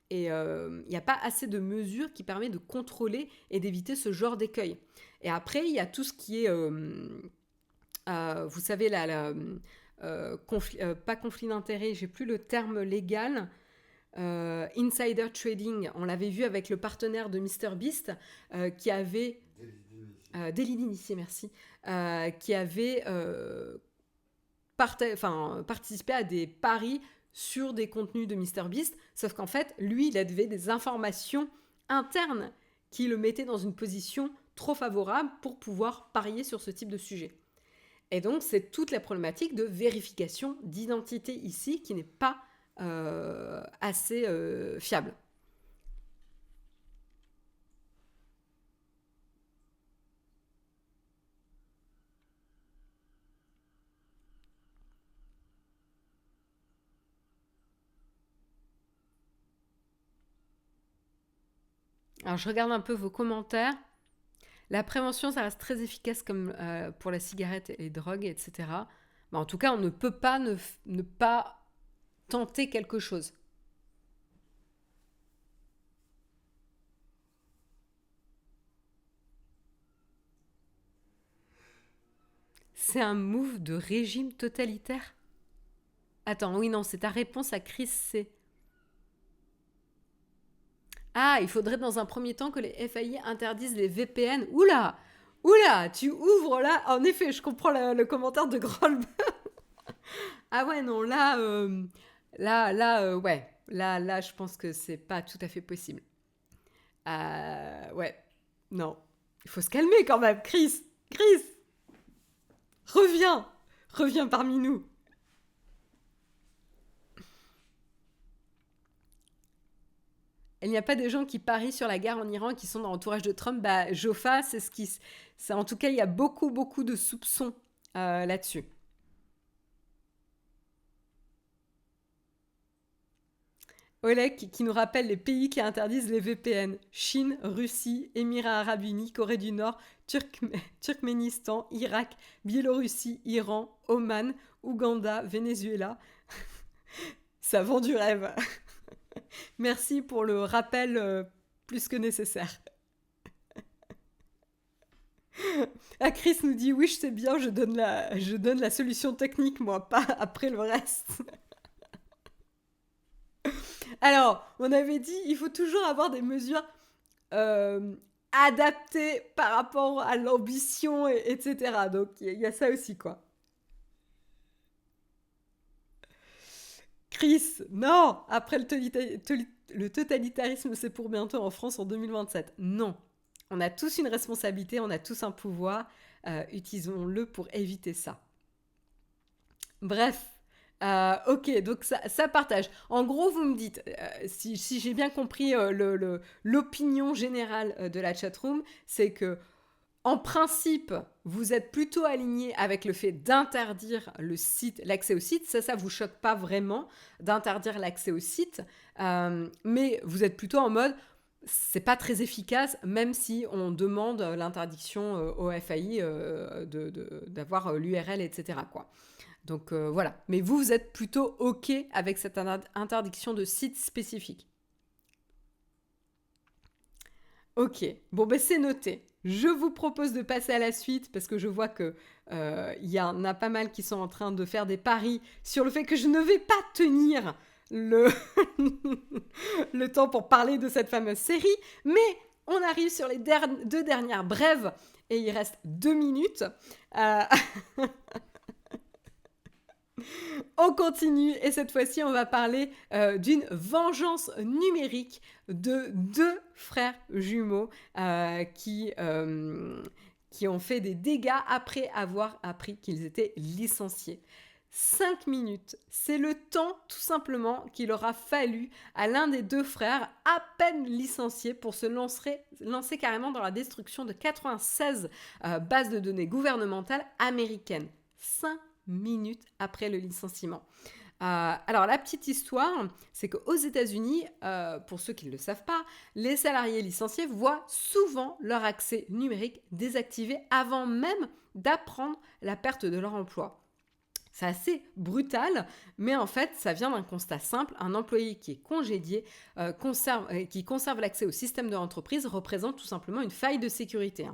il n'y a pas assez de mesures qui permettent de contrôler et d'éviter ce genre d'écueil. Et après, il y a tout ce qui est, vous savez, pas conflit d'intérêts, j'ai plus le terme légal, insider trading, on l'avait vu avec le partenaire de MrBeast qui avait... Délit d'initié, merci. Qui avait participé à des paris sur des contenus de MrBeast, sauf qu'en fait, lui, il avait des informations internes qui le mettaient dans une position trop favorable pour pouvoir parier sur ce type de sujet. Et donc, c'est toute la problématique de vérification d'identité ici qui n'est pas assez fiable. Alors, je regarde un peu vos commentaires. La prévention, ça reste très efficace comme pour la cigarette et les drogues, etc. Mais en tout cas, on ne peut pas ne pas tenter quelque chose. C'est un move de régime totalitaire? Attends, oui, non, c'est ta réponse à Chris C. Ah, il faudrait dans un premier temps que les FAI interdisent les VPN. Oula! Oula! Tu ouvres là. En effet, je comprends le commentaire de Grolb. Ah ouais, non, ouais. Là, je pense que c'est pas tout à fait possible. Ouais. Non. Il faut se calmer quand même, Chris. Chris! Reviens! Reviens parmi nous. Il n'y a pas des gens qui parient sur la guerre en Iran qui sont dans l'entourage de Trump. Bah, Jofa, c'est ce qui... En tout cas, il y a beaucoup, beaucoup de soupçons là-dessus. Oleg qui nous rappelle les pays qui interdisent les VPN. Chine, Russie, Émirats Arabes Unis, Corée du Nord, Turkménistan, Irak, Biélorussie, Iran, Oman, Ouganda, Venezuela. Ça vend du rêve. Merci pour le rappel plus que nécessaire. Ah, Chris nous dit oui, je sais bien, je donne la solution technique, moi, pas après le reste. Alors, on avait dit, il faut toujours avoir des mesures adaptées par rapport à l'ambition, etc. Donc, il y a ça aussi, quoi. Chris, non, après le totalitarisme, c'est pour bientôt en France en 2027. Non, on a tous une responsabilité, on a tous un pouvoir, utilisons-le pour éviter ça. Bref, ok, donc ça partage. En gros, vous me dites, si j'ai bien compris l'opinion générale de la chatroom, c'est que en principe, vous êtes plutôt aligné avec le fait d'interdire le site, l'accès au site. Ça vous choque pas vraiment d'interdire l'accès au site, mais vous êtes plutôt en mode c'est pas très efficace, même si on demande l'interdiction au FAI d'avoir l'URL, etc. quoi. Donc voilà. Mais vous êtes plutôt OK avec cette interdiction de site spécifique. Ok, bon ben c'est noté. Je vous propose de passer à la suite parce que je vois que y en a pas mal qui sont en train de faire des paris sur le fait que je ne vais pas tenir le, le temps pour parler de cette fameuse série. Mais on arrive sur les deux dernières brèves et il reste 2 minutes. On continue et cette fois-ci on va parler d'une vengeance numérique de 2 frères jumeaux qui ont fait des dégâts après avoir appris qu'ils étaient licenciés. 5 minutes. C'est le temps tout simplement qu'il aura fallu à l'un des deux frères, à peine licencié, pour se lancer carrément dans la destruction de 96 bases de données gouvernementales américaines. 5 minutes après le licenciement. Alors la petite histoire, c'est qu'aux États-Unis, pour ceux qui ne le savent pas, les salariés licenciés voient souvent leur accès numérique désactivé avant même d'apprendre la perte de leur emploi. C'est assez brutal, mais en fait, ça vient d'un constat simple. Un employé qui est congédié, qui conserve l'accès au système de l'entreprise, représente tout simplement une faille de sécurité.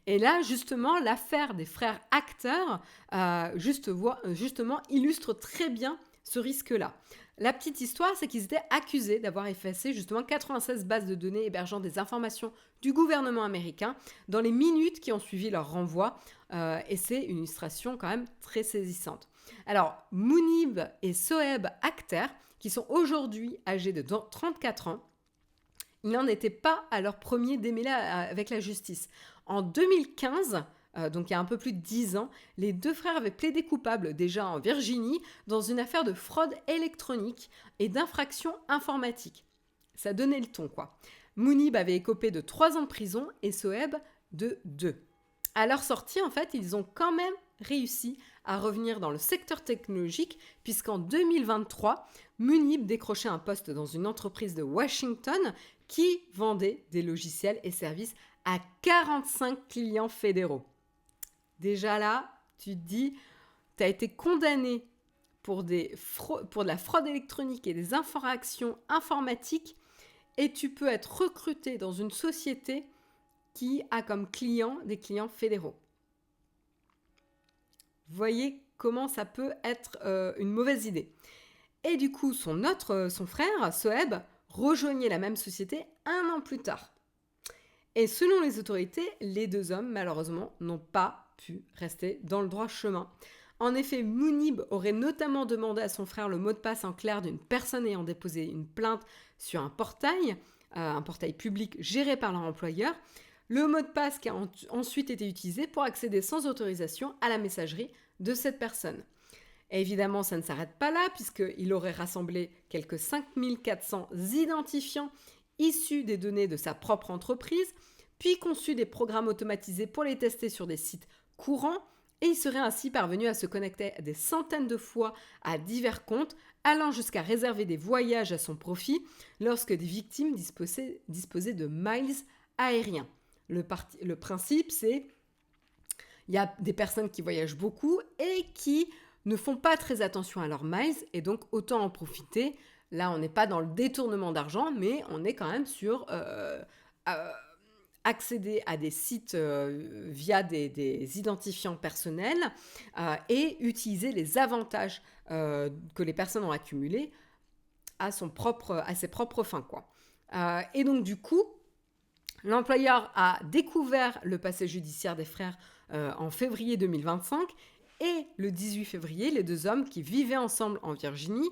Et là, justement, l'affaire des frères acteurs, justement, illustre très bien ce risque-là. La petite histoire, c'est qu'ils étaient accusés d'avoir effacé justement 96 bases de données hébergeant des informations du gouvernement américain dans les minutes qui ont suivi leur renvoi. Et c'est une illustration quand même très saisissante. Alors, Mounib et Soeb Akhter, qui sont aujourd'hui âgés de 34 ans, ils n'en étaient pas à leur premier démêlé avec la justice. En 2015, donc il y a un peu plus de 10 ans, les deux frères avaient plaidé coupables déjà en Virginie dans une affaire de fraude électronique et d'infraction informatique. Ça donnait le ton, quoi. Mounib avait écopé de 3 ans de prison et Soeb de 2. À leur sortie, en fait, ils ont quand même réussi à revenir dans le secteur technologique puisqu'en 2023, Mounib décrochait un poste dans une entreprise de Washington qui vendait des logiciels et services à 45 clients fédéraux. Déjà là, tu te dis, tu as été condamné pour de la fraude électronique et des infractions informatiques et tu peux être recruté dans une société qui a comme client des clients fédéraux. Vous voyez comment ça peut être une mauvaise idée. Et du coup, son frère, Soeb, rejoignait la même société 1 an plus tard. Et selon les autorités, les deux hommes, malheureusement, n'ont pas pu rester dans le droit chemin. En effet, Mounib aurait notamment demandé à son frère le mot de passe en clair d'une personne ayant déposé une plainte sur un portail public géré par leur employeur. Le mot de passe qui a ensuite été utilisé pour accéder sans autorisation à la messagerie de cette personne. Et évidemment, ça ne s'arrête pas là, puisqu'il aurait rassemblé quelques 5400 identifiants issus des données de sa propre entreprise, puis conçu des programmes automatisés pour les tester sur des sites courants, et il serait ainsi parvenu à se connecter des centaines de fois à divers comptes, allant jusqu'à réserver des voyages à son profit lorsque des victimes disposaient de miles aériens. Le principe, c'est il y a des personnes qui voyagent beaucoup et qui ne font pas très attention à leurs miles et donc autant en profiter. Là, on n'est pas dans le détournement d'argent, mais on est quand même sur accéder à des sites via des identifiants personnels et utiliser les avantages que les personnes ont accumulés à ses propres fins, quoi. Et donc, du coup, l'employeur a découvert le passé judiciaire des frères en février 2025 et le 18 février, les deux hommes qui vivaient ensemble en Virginie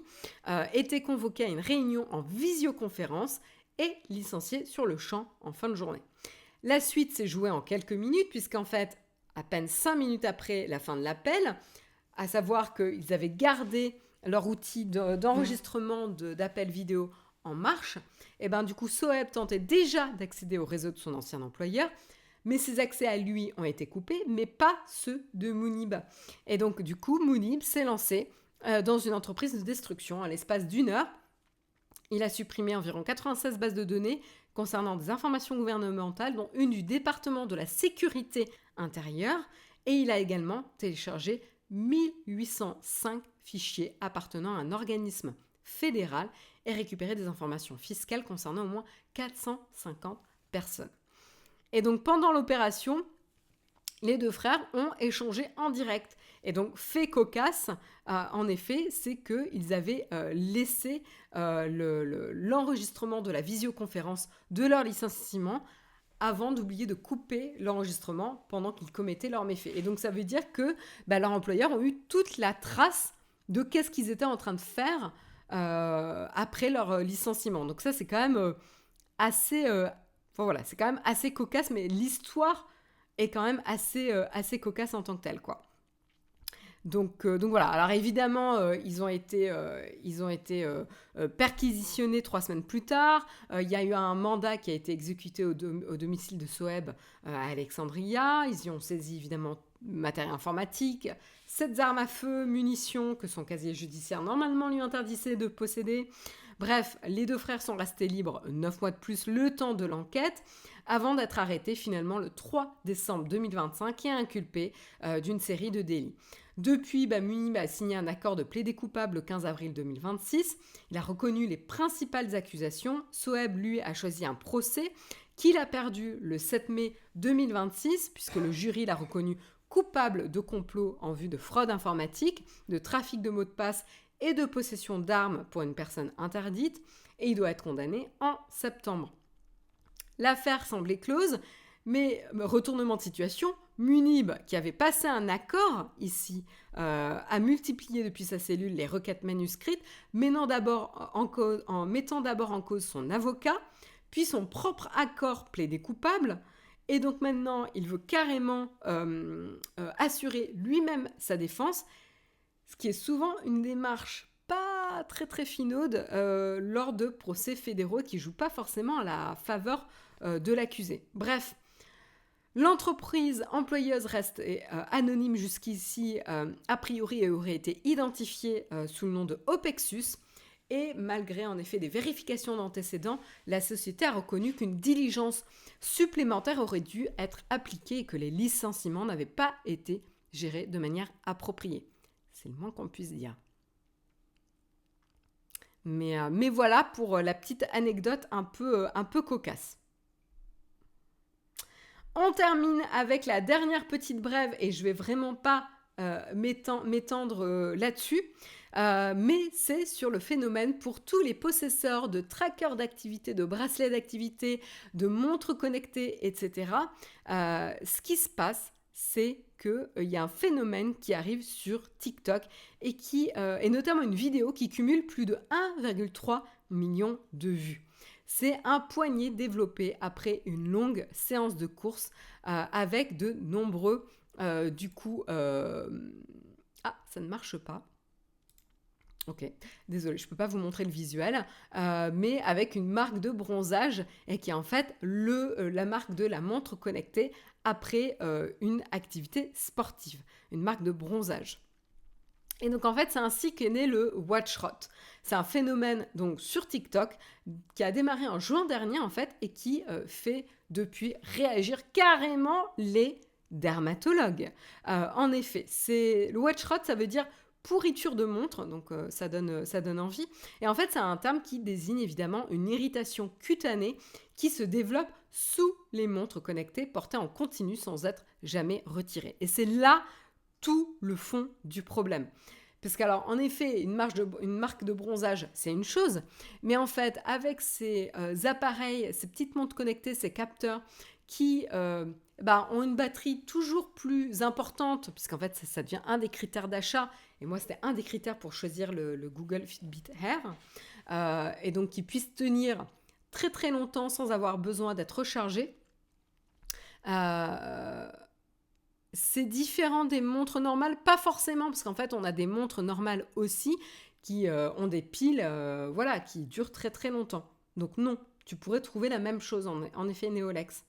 étaient convoqués à une réunion en visioconférence et licenciés sur le champ en fin de journée. La suite s'est jouée en quelques minutes puisqu'en fait, à peine 5 minutes après la fin de l'appel, à savoir qu'ils avaient gardé leur outil d'enregistrement d'appel vidéo en marche, et ben du coup Soeb tentait déjà d'accéder au réseau de son ancien employeur, mais ses accès à lui ont été coupés, mais pas ceux de Mounib. Et donc du coup Mounib s'est lancé dans une entreprise de destruction. À l'espace d'1 heure, il a supprimé environ 96 bases de données concernant des informations gouvernementales, dont une du département de la sécurité intérieure, et il a également téléchargé 1805 fichiers appartenant à un organisme fédéral et récupéré des informations fiscales concernant au moins 450 personnes. Et donc pendant l'opération, les deux frères ont échangé en direct. Et donc fait cocasse, en effet, c'est qu'ils avaient laissé l'enregistrement de la visioconférence de leur licenciement avant d'oublier de couper l'enregistrement pendant qu'ils commettaient leurs méfaits. Et donc ça veut dire que leurs employeurs ont eu toute la trace de qu'est-ce qu'ils étaient en train de faire après leur licenciement. Donc ça, c'est quand même assez... c'est quand même assez cocasse, mais l'histoire est quand même assez cocasse en tant que telle, quoi. Donc voilà. Alors évidemment, ils ont été perquisitionnés 3 semaines plus tard. Il y a eu un mandat qui a été exécuté au domicile de Soeb à Alexandria. Ils y ont saisi évidemment matériel informatique, 7 armes à feu, munitions que son casier judiciaire normalement lui interdisait de posséder. Bref, les 2 frères sont restés libres 9 mois de plus le temps de l'enquête, avant d'être arrêtés finalement le 3 décembre 2025 et inculpés d'une série de délits. Depuis, Munib a signé un accord de plaidé coupable le 15 avril 2026. Il a reconnu les principales accusations. Soeb, lui, a choisi un procès qu'il a perdu le 7 mai 2026, puisque le jury l'a reconnu coupable de complot en vue de fraude informatique, de trafic de mots de passe et de possession d'armes pour une personne interdite, et il doit être condamné en septembre. L'affaire semblait close, mais retournement de situation, Munib, qui avait passé un accord ici, a multiplié depuis sa cellule les requêtes manuscrites, mettant d'abord en cause son avocat, puis son propre accord plaidé coupable. Et donc maintenant, il veut carrément assurer lui-même sa défense, ce qui est souvent une démarche pas très très finaude lors de procès fédéraux qui ne jouent pas forcément à la faveur de l'accusé. Bref, l'entreprise employeuse reste anonyme jusqu'ici. A priori, elle aurait été identifiée sous le nom de Opexus. Et malgré en effet des vérifications d'antécédents, la société a reconnu qu'une diligence supplémentaire aurait dû être appliquée et que les licenciements n'avaient pas été gérés de manière appropriée. C'est le moins qu'on puisse dire. Mais voilà pour la petite anecdote un peu cocasse. On termine avec la dernière petite brève et je vais vraiment pas m'étendre là-dessus. Mais c'est sur le phénomène pour tous les possesseurs de trackers d'activité, de bracelets d'activité, de montres connectées, etc. Ce qui se passe, c'est qu'il y a un phénomène qui arrive sur TikTok et qui est notamment une vidéo qui cumule plus de 1,3 million de vues. C'est un poignet développé après une longue séance de course avec de nombreux, ça ne marche pas. Ok, désolé, je ne peux pas vous montrer le visuel, mais avec une marque de bronzage et qui est en fait la marque de la montre connectée après une activité sportive, une marque de bronzage. Et donc en fait, c'est ainsi qu'est né le watch rot. C'est un phénomène donc sur TikTok qui a démarré en juin dernier en fait et qui fait depuis réagir carrément les dermatologues. En effet, le watch rot, ça veut dire pourriture de montre, donc ça donne envie. Et en fait, c'est un terme qui désigne évidemment une irritation cutanée qui se développe sous les montres connectées portées en continu sans être jamais retirées. Et c'est là tout le fond du problème. Parce qu'alors, en effet, une marque de bronzage, c'est une chose, mais en fait, avec ces appareils, ces petites montres connectées, ces capteurs qui ont une batterie toujours plus importante, puisqu'en fait, ça devient un des critères d'achat. Et moi, c'était un des critères pour choisir le Google Fitbit Air. Et donc, qui puisse tenir très très longtemps sans avoir besoin d'être rechargé. C'est différent des montres normales, pas forcément, parce qu'en fait, on a des montres normales aussi qui ont des piles qui durent très très longtemps. Donc non, tu pourrais trouver la même chose en effet Neolex.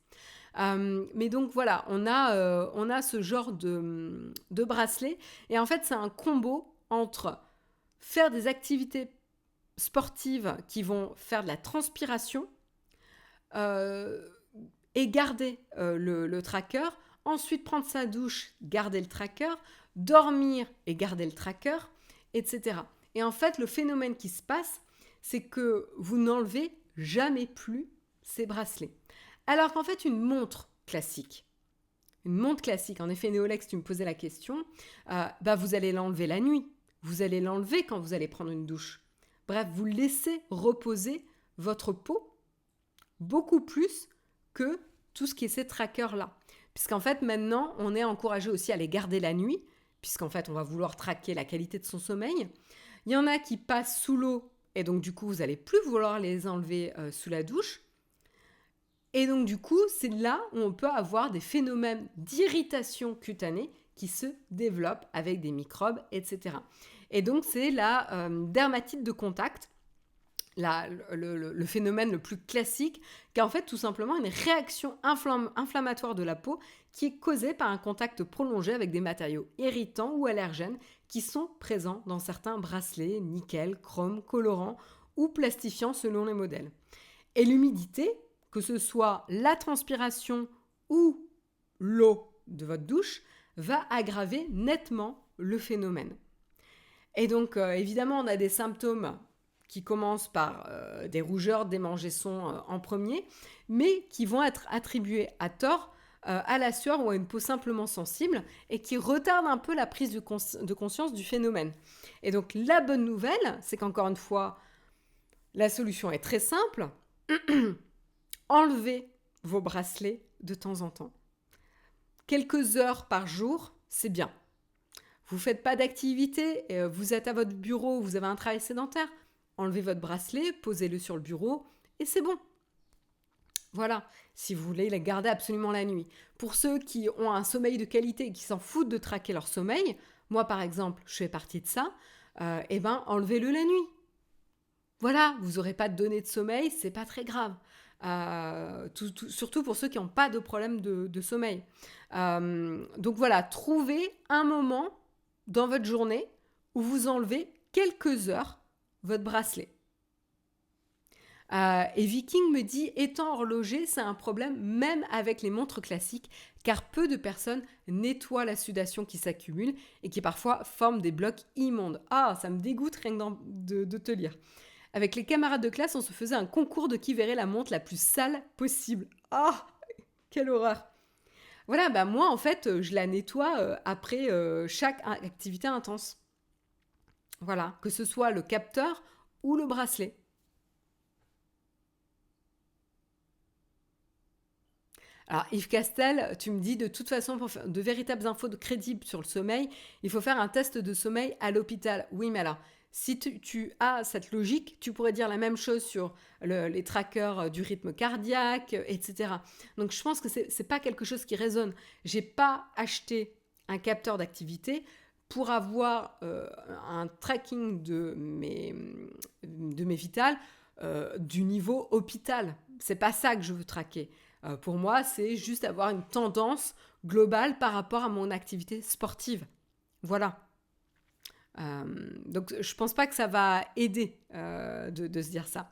Mais donc voilà, on a ce genre de bracelet. Et en fait, c'est un combo entre faire des activités sportives qui vont faire de la transpiration et garder le tracker. Ensuite, prendre sa douche, garder le tracker, dormir et garder le tracker, etc. Et en fait, le phénomène qui se passe, c'est que vous n'enlevez jamais plus ces bracelets. Alors qu'en fait, une montre classique, en effet, Neolex, tu me posais la question, vous allez l'enlever la nuit, vous allez l'enlever quand vous allez prendre une douche. Bref, vous laissez reposer votre peau beaucoup plus que tout ce qui est ces trackers-là. Puisqu'en fait, maintenant, on est encouragé aussi à les garder la nuit, puisqu'en fait, on va vouloir traquer la qualité de son sommeil. Il y en a qui passent sous l'eau, et donc du coup, vous n'allez plus vouloir les enlever sous la douche. Et donc du coup, c'est là où on peut avoir des phénomènes d'irritation cutanée qui se développent avec des microbes, etc. Et donc, c'est la dermatite de contact, le phénomène le plus classique, qui est en fait tout simplement une réaction inflammatoire de la peau qui est causée par un contact prolongé avec des matériaux irritants ou allergènes qui sont présents dans certains bracelets, nickel, chrome, colorants ou plastifiants selon les modèles. Et l'humidité, que ce soit la transpiration ou l'eau de votre douche, va aggraver nettement le phénomène. Et donc, évidemment, on a des symptômes qui commencent par des rougeurs, des démangeaisons en premier, mais qui vont être attribués à tort à la sueur ou à une peau simplement sensible et qui retardent un peu la prise de conscience du phénomène. Et donc, la bonne nouvelle, c'est qu'encore une fois, la solution est très simple. Enlevez vos bracelets de temps en temps. Quelques heures par jour, c'est bien. Vous ne faites pas d'activité, vous êtes à votre bureau, vous avez un travail sédentaire, enlevez votre bracelet, posez-le sur le bureau et c'est bon. Voilà, si vous voulez les garder absolument la nuit. Pour ceux qui ont un sommeil de qualité et qui s'en foutent de traquer leur sommeil, moi par exemple, je fais partie de ça, enlevez-le la nuit. Voilà, vous n'aurez pas de données de sommeil, c'est pas très grave. Surtout pour ceux qui n'ont pas de problème de sommeil. Donc voilà, trouvez un moment dans votre journée où vous enlevez quelques heures votre bracelet. Et Viking me dit, étant horloger, c'est un problème même avec les montres classiques, car peu de personnes nettoient la sudation qui s'accumule et qui parfois forment des blocs immondes. Ah, ça me dégoûte rien que de te lire. Avec les camarades de classe, on se faisait un concours de qui verrait la montre la plus sale possible. Ah, quelle horreur! Voilà, moi, en fait, je la nettoie après chaque activité intense. Voilà, que ce soit le capteur ou le bracelet. Alors, Yves Castel, tu me dis, de toute façon, pour faire de véritables infos crédibles sur le sommeil, il faut faire un test de sommeil à l'hôpital. Oui, mais alors, si tu as cette logique, tu pourrais dire la même chose sur les trackers du rythme cardiaque, etc. Donc, je pense que c'est pas quelque chose qui résonne. J'ai pas acheté un capteur d'activité pour avoir un tracking de mes vitales du niveau hôpital. C'est pas ça que je veux traquer. Pour moi, c'est juste avoir une tendance globale par rapport à mon activité sportive. Voilà. Donc, je pense pas que ça va aider de se dire ça.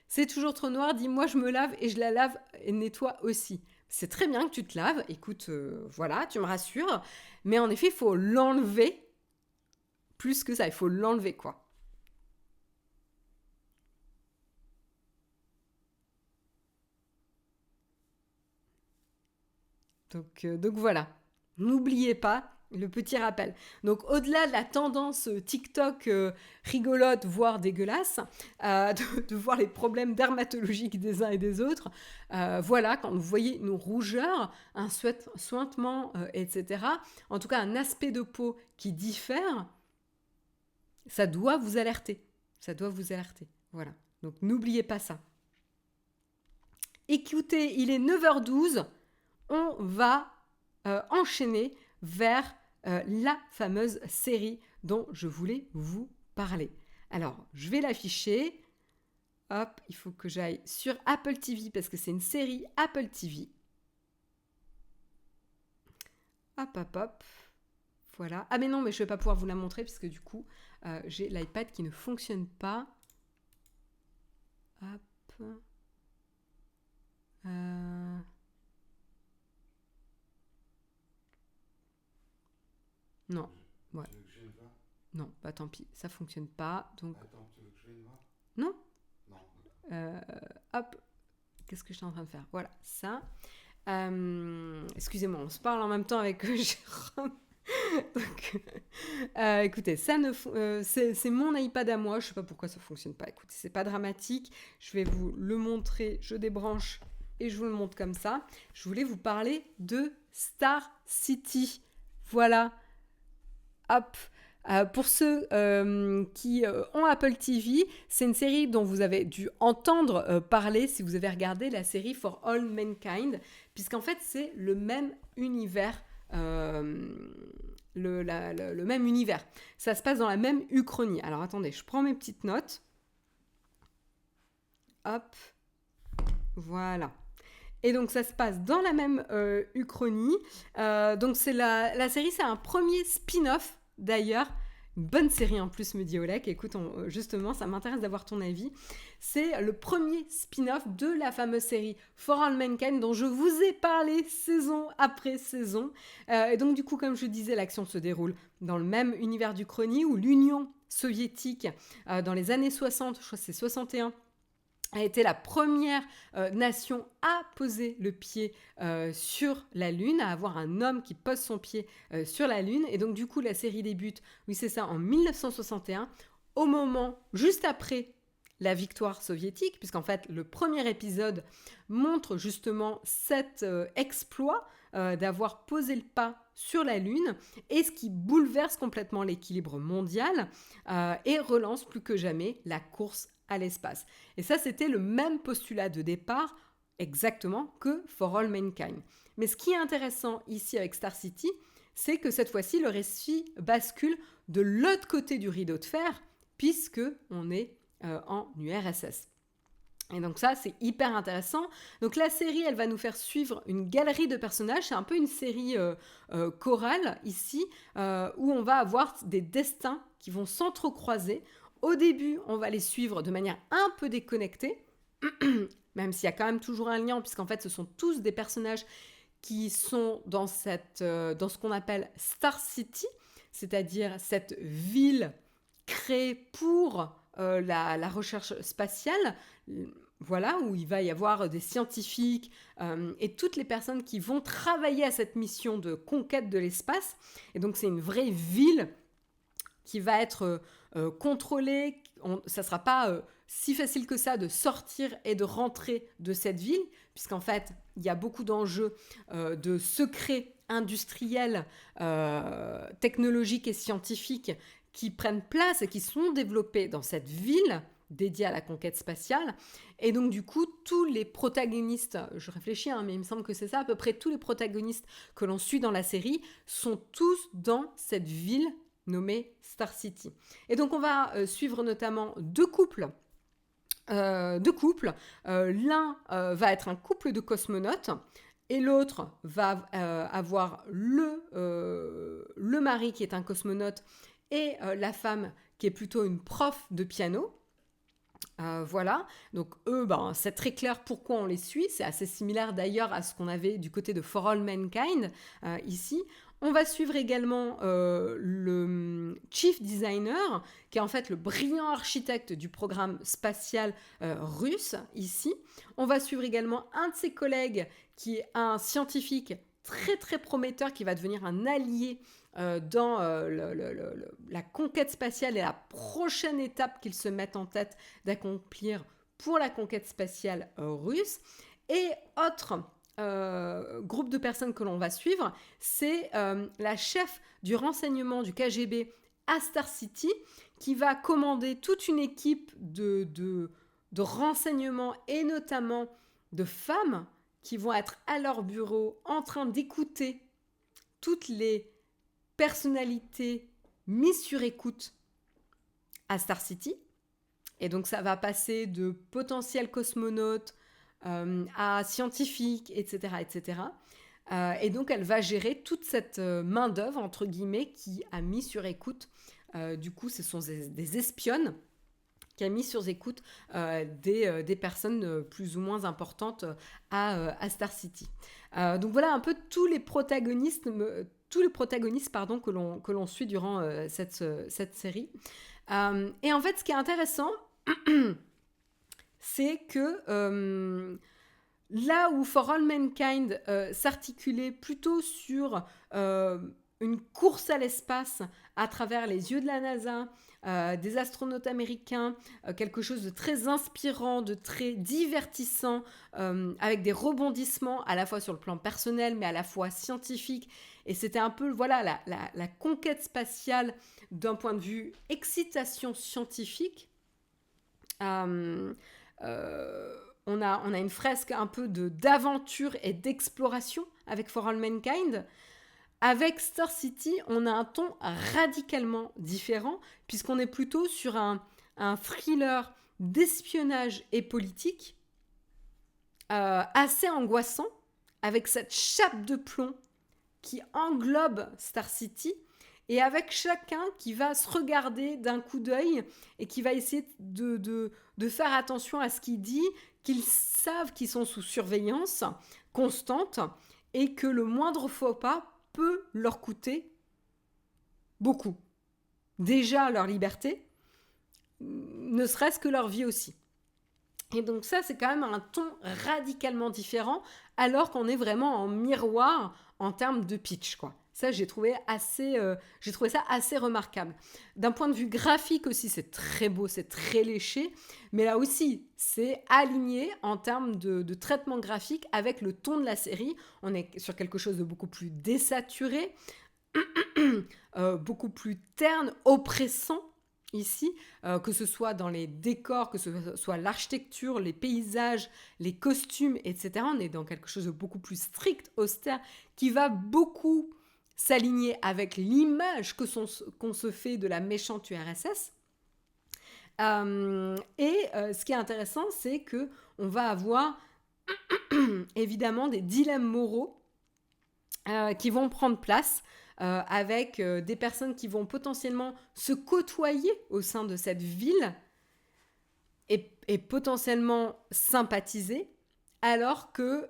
C'est toujours trop noir, dis-moi, je me lave et je la lave et nettoie aussi. C'est très bien que tu te laves, écoute, voilà, tu me rassures. Mais en effet, il faut l'enlever. Plus que ça, il faut l'enlever, quoi. Donc voilà, n'oubliez pas le petit rappel. Donc au-delà de la tendance TikTok rigolote, voire dégueulasse, de voir les problèmes dermatologiques des uns et des autres, voilà, quand vous voyez une rougeur, un suintement, etc., en tout cas un aspect de peau qui diffère, ça doit vous alerter. Ça doit vous alerter. Voilà, donc n'oubliez pas ça. Écoutez, il est 9h12. On va enchaîner vers la fameuse série dont je voulais vous parler. Alors, je vais l'afficher. Hop, il faut que j'aille sur Apple TV parce que c'est une série Apple TV. Hop. Voilà. Ah mais non, mais je ne vais pas pouvoir vous la montrer puisque du coup, j'ai l'iPad qui ne fonctionne pas. Hop. Non. Ouais. Tu veux que je vienne voir ? Non, bah tant pis, ça fonctionne pas. Donc Attends, tu veux que je vienne voir ? non. Non. Hop. Qu'est-ce que je suis en train de faire ? Voilà, ça. Excusez-moi, on se parle en même temps avec Jérôme. Donc, écoutez, ça c'est mon iPad à moi. Je sais pas pourquoi ça fonctionne pas. Écoutez, c'est pas dramatique. Je vais vous le montrer. Je débranche et je vous le montre comme ça. Je voulais vous parler de Star City. Voilà. Hop. Pour ceux qui ont Apple TV, c'est une série dont vous avez dû entendre parler si vous avez regardé la série For All Mankind, puisqu'en fait, c'est le même univers le même univers. Ça se passe dans la même Uchronie. Alors attendez, je prends mes petites notes. Hop, voilà. Et donc ça se passe dans la même Uchronie. Donc c'est la série, c'est un premier spin-off d'ailleurs. Une bonne série en plus, me dit Olek. Écoute, justement, ça m'intéresse d'avoir ton avis. C'est le premier spin-off de la fameuse série For All Mankind dont je vous ai parlé saison après saison. Et donc du coup, comme je disais, l'action se déroule dans le même univers d'Uchronie où l'Union soviétique, dans les années 60, je crois que c'est 61, a été la première nation à poser le pied sur la Lune, à avoir un homme qui pose son pied sur la Lune. Et donc, du coup, la série débute, oui, c'est ça, en 1961, au moment, juste après la victoire soviétique, puisqu'en fait, le premier épisode montre justement cet exploit d'avoir posé le pas sur la Lune, et ce qui bouleverse complètement l'équilibre mondial et relance plus que jamais la course à l'espace. Et ça, c'était le même postulat de départ exactement que For All Mankind. Mais ce qui est intéressant ici avec Star City, c'est que cette fois-ci, le récit bascule de l'autre côté du rideau de fer, puisque on est en URSS. Et donc ça, c'est hyper intéressant. Donc la série, elle va nous faire suivre une galerie de personnages. C'est un peu une série chorale ici, où on va avoir des destins qui vont s'entrecroiser. Au début, on va les suivre de manière un peu déconnectée, même s'il y a quand même toujours un lien, puisqu'en fait, ce sont tous des personnages qui sont dans ce qu'on appelle Star City, c'est-à-dire cette ville créée pour la recherche spatiale, voilà, où il va y avoir des scientifiques et toutes les personnes qui vont travailler à cette mission de conquête de l'espace. Et donc, c'est une vraie ville qui va être contrôlée. Ça ne sera pas si facile que ça de sortir et de rentrer de cette ville, puisqu'en fait, il y a beaucoup d'enjeux de secrets industriels, technologiques et scientifiques qui prennent place et qui sont développés dans cette ville dédiée à la conquête spatiale. Et donc, du coup, tous les protagonistes, je réfléchis, mais il me semble que c'est ça, à peu près tous les protagonistes que l'on suit dans la série sont tous dans cette ville nommée Star City. Et donc, on va suivre notamment deux couples. L'un va être un couple de cosmonautes et l'autre va avoir le mari qui est un cosmonaute et la femme qui est plutôt une prof de piano. Voilà, donc eux, c'est très clair pourquoi on les suit. C'est assez similaire d'ailleurs à ce qu'on avait du côté de For All Mankind ici. On va suivre également le chief designer, qui est en fait le brillant architecte du programme spatial russe ici. On va suivre également un de ses collègues, qui est un scientifique très très prometteur, qui va devenir un allié dans la conquête spatiale et la prochaine étape qu'ils se mettent en tête d'accomplir pour la conquête spatiale russe. Et autre groupe de personnes que l'on va suivre, c'est la chef du renseignement du KGB à Star City, qui va commander toute une équipe de renseignement et notamment de femmes qui vont être à leur bureau en train d'écouter toutes les personnalités mises sur écoute à Star City. Et donc ça va passer de potentiels cosmonautes à scientifiques, etc. etc. Et donc elle va gérer toute cette main-d'œuvre, entre guillemets, qui a mis sur écoute, du coup ce sont des espionnes, qui a mis sur écoute des personnes plus ou moins importantes à Star City. Donc voilà un peu tous les protagonistes que l'on suit durant cette série. Et en fait, ce qui est intéressant, c'est que là où For All Mankind s'articulait plutôt sur une course à l'espace à travers les yeux de la NASA, des astronautes américains, quelque chose de très inspirant, de très divertissant, avec des rebondissements à la fois sur le plan personnel, mais à la fois scientifique. Et c'était un peu la conquête spatiale d'un point de vue excitation scientifique. On a une fresque un peu d'aventure et d'exploration avec For All Mankind. Avec Star City, on a un ton radicalement différent, puisqu'on est plutôt sur un thriller d'espionnage et politique, assez angoissant, avec cette chape de plomb qui englobe Star City, et avec chacun qui va se regarder d'un coup d'œil et qui va essayer de faire attention à ce qu'il dit, qu'ils savent qu'ils sont sous surveillance constante et que le moindre faux pas peut leur coûter beaucoup. Déjà leur liberté, ne serait-ce que leur vie aussi. Et donc ça, c'est quand même un ton radicalement différent, alors qu'on est vraiment en miroir en termes de pitch, quoi. Ça, j'ai trouvé ça assez remarquable. D'un point de vue graphique aussi, c'est très beau, c'est très léché, mais là aussi, c'est aligné en termes de traitement graphique avec le ton de la série. On est sur quelque chose de beaucoup plus désaturé, beaucoup plus terne, oppressant, ici, que ce soit dans les décors, que ce soit l'architecture, les paysages, les costumes, etc. On est dans quelque chose de beaucoup plus strict, austère, qui va beaucoup s'aligner avec l'image qu'on se fait de la méchante URSS. Ce qui est intéressant, c'est que on va avoir évidemment des dilemmes moraux qui vont prendre place avec des personnes qui vont potentiellement se côtoyer au sein de cette ville et potentiellement sympathiser, alors que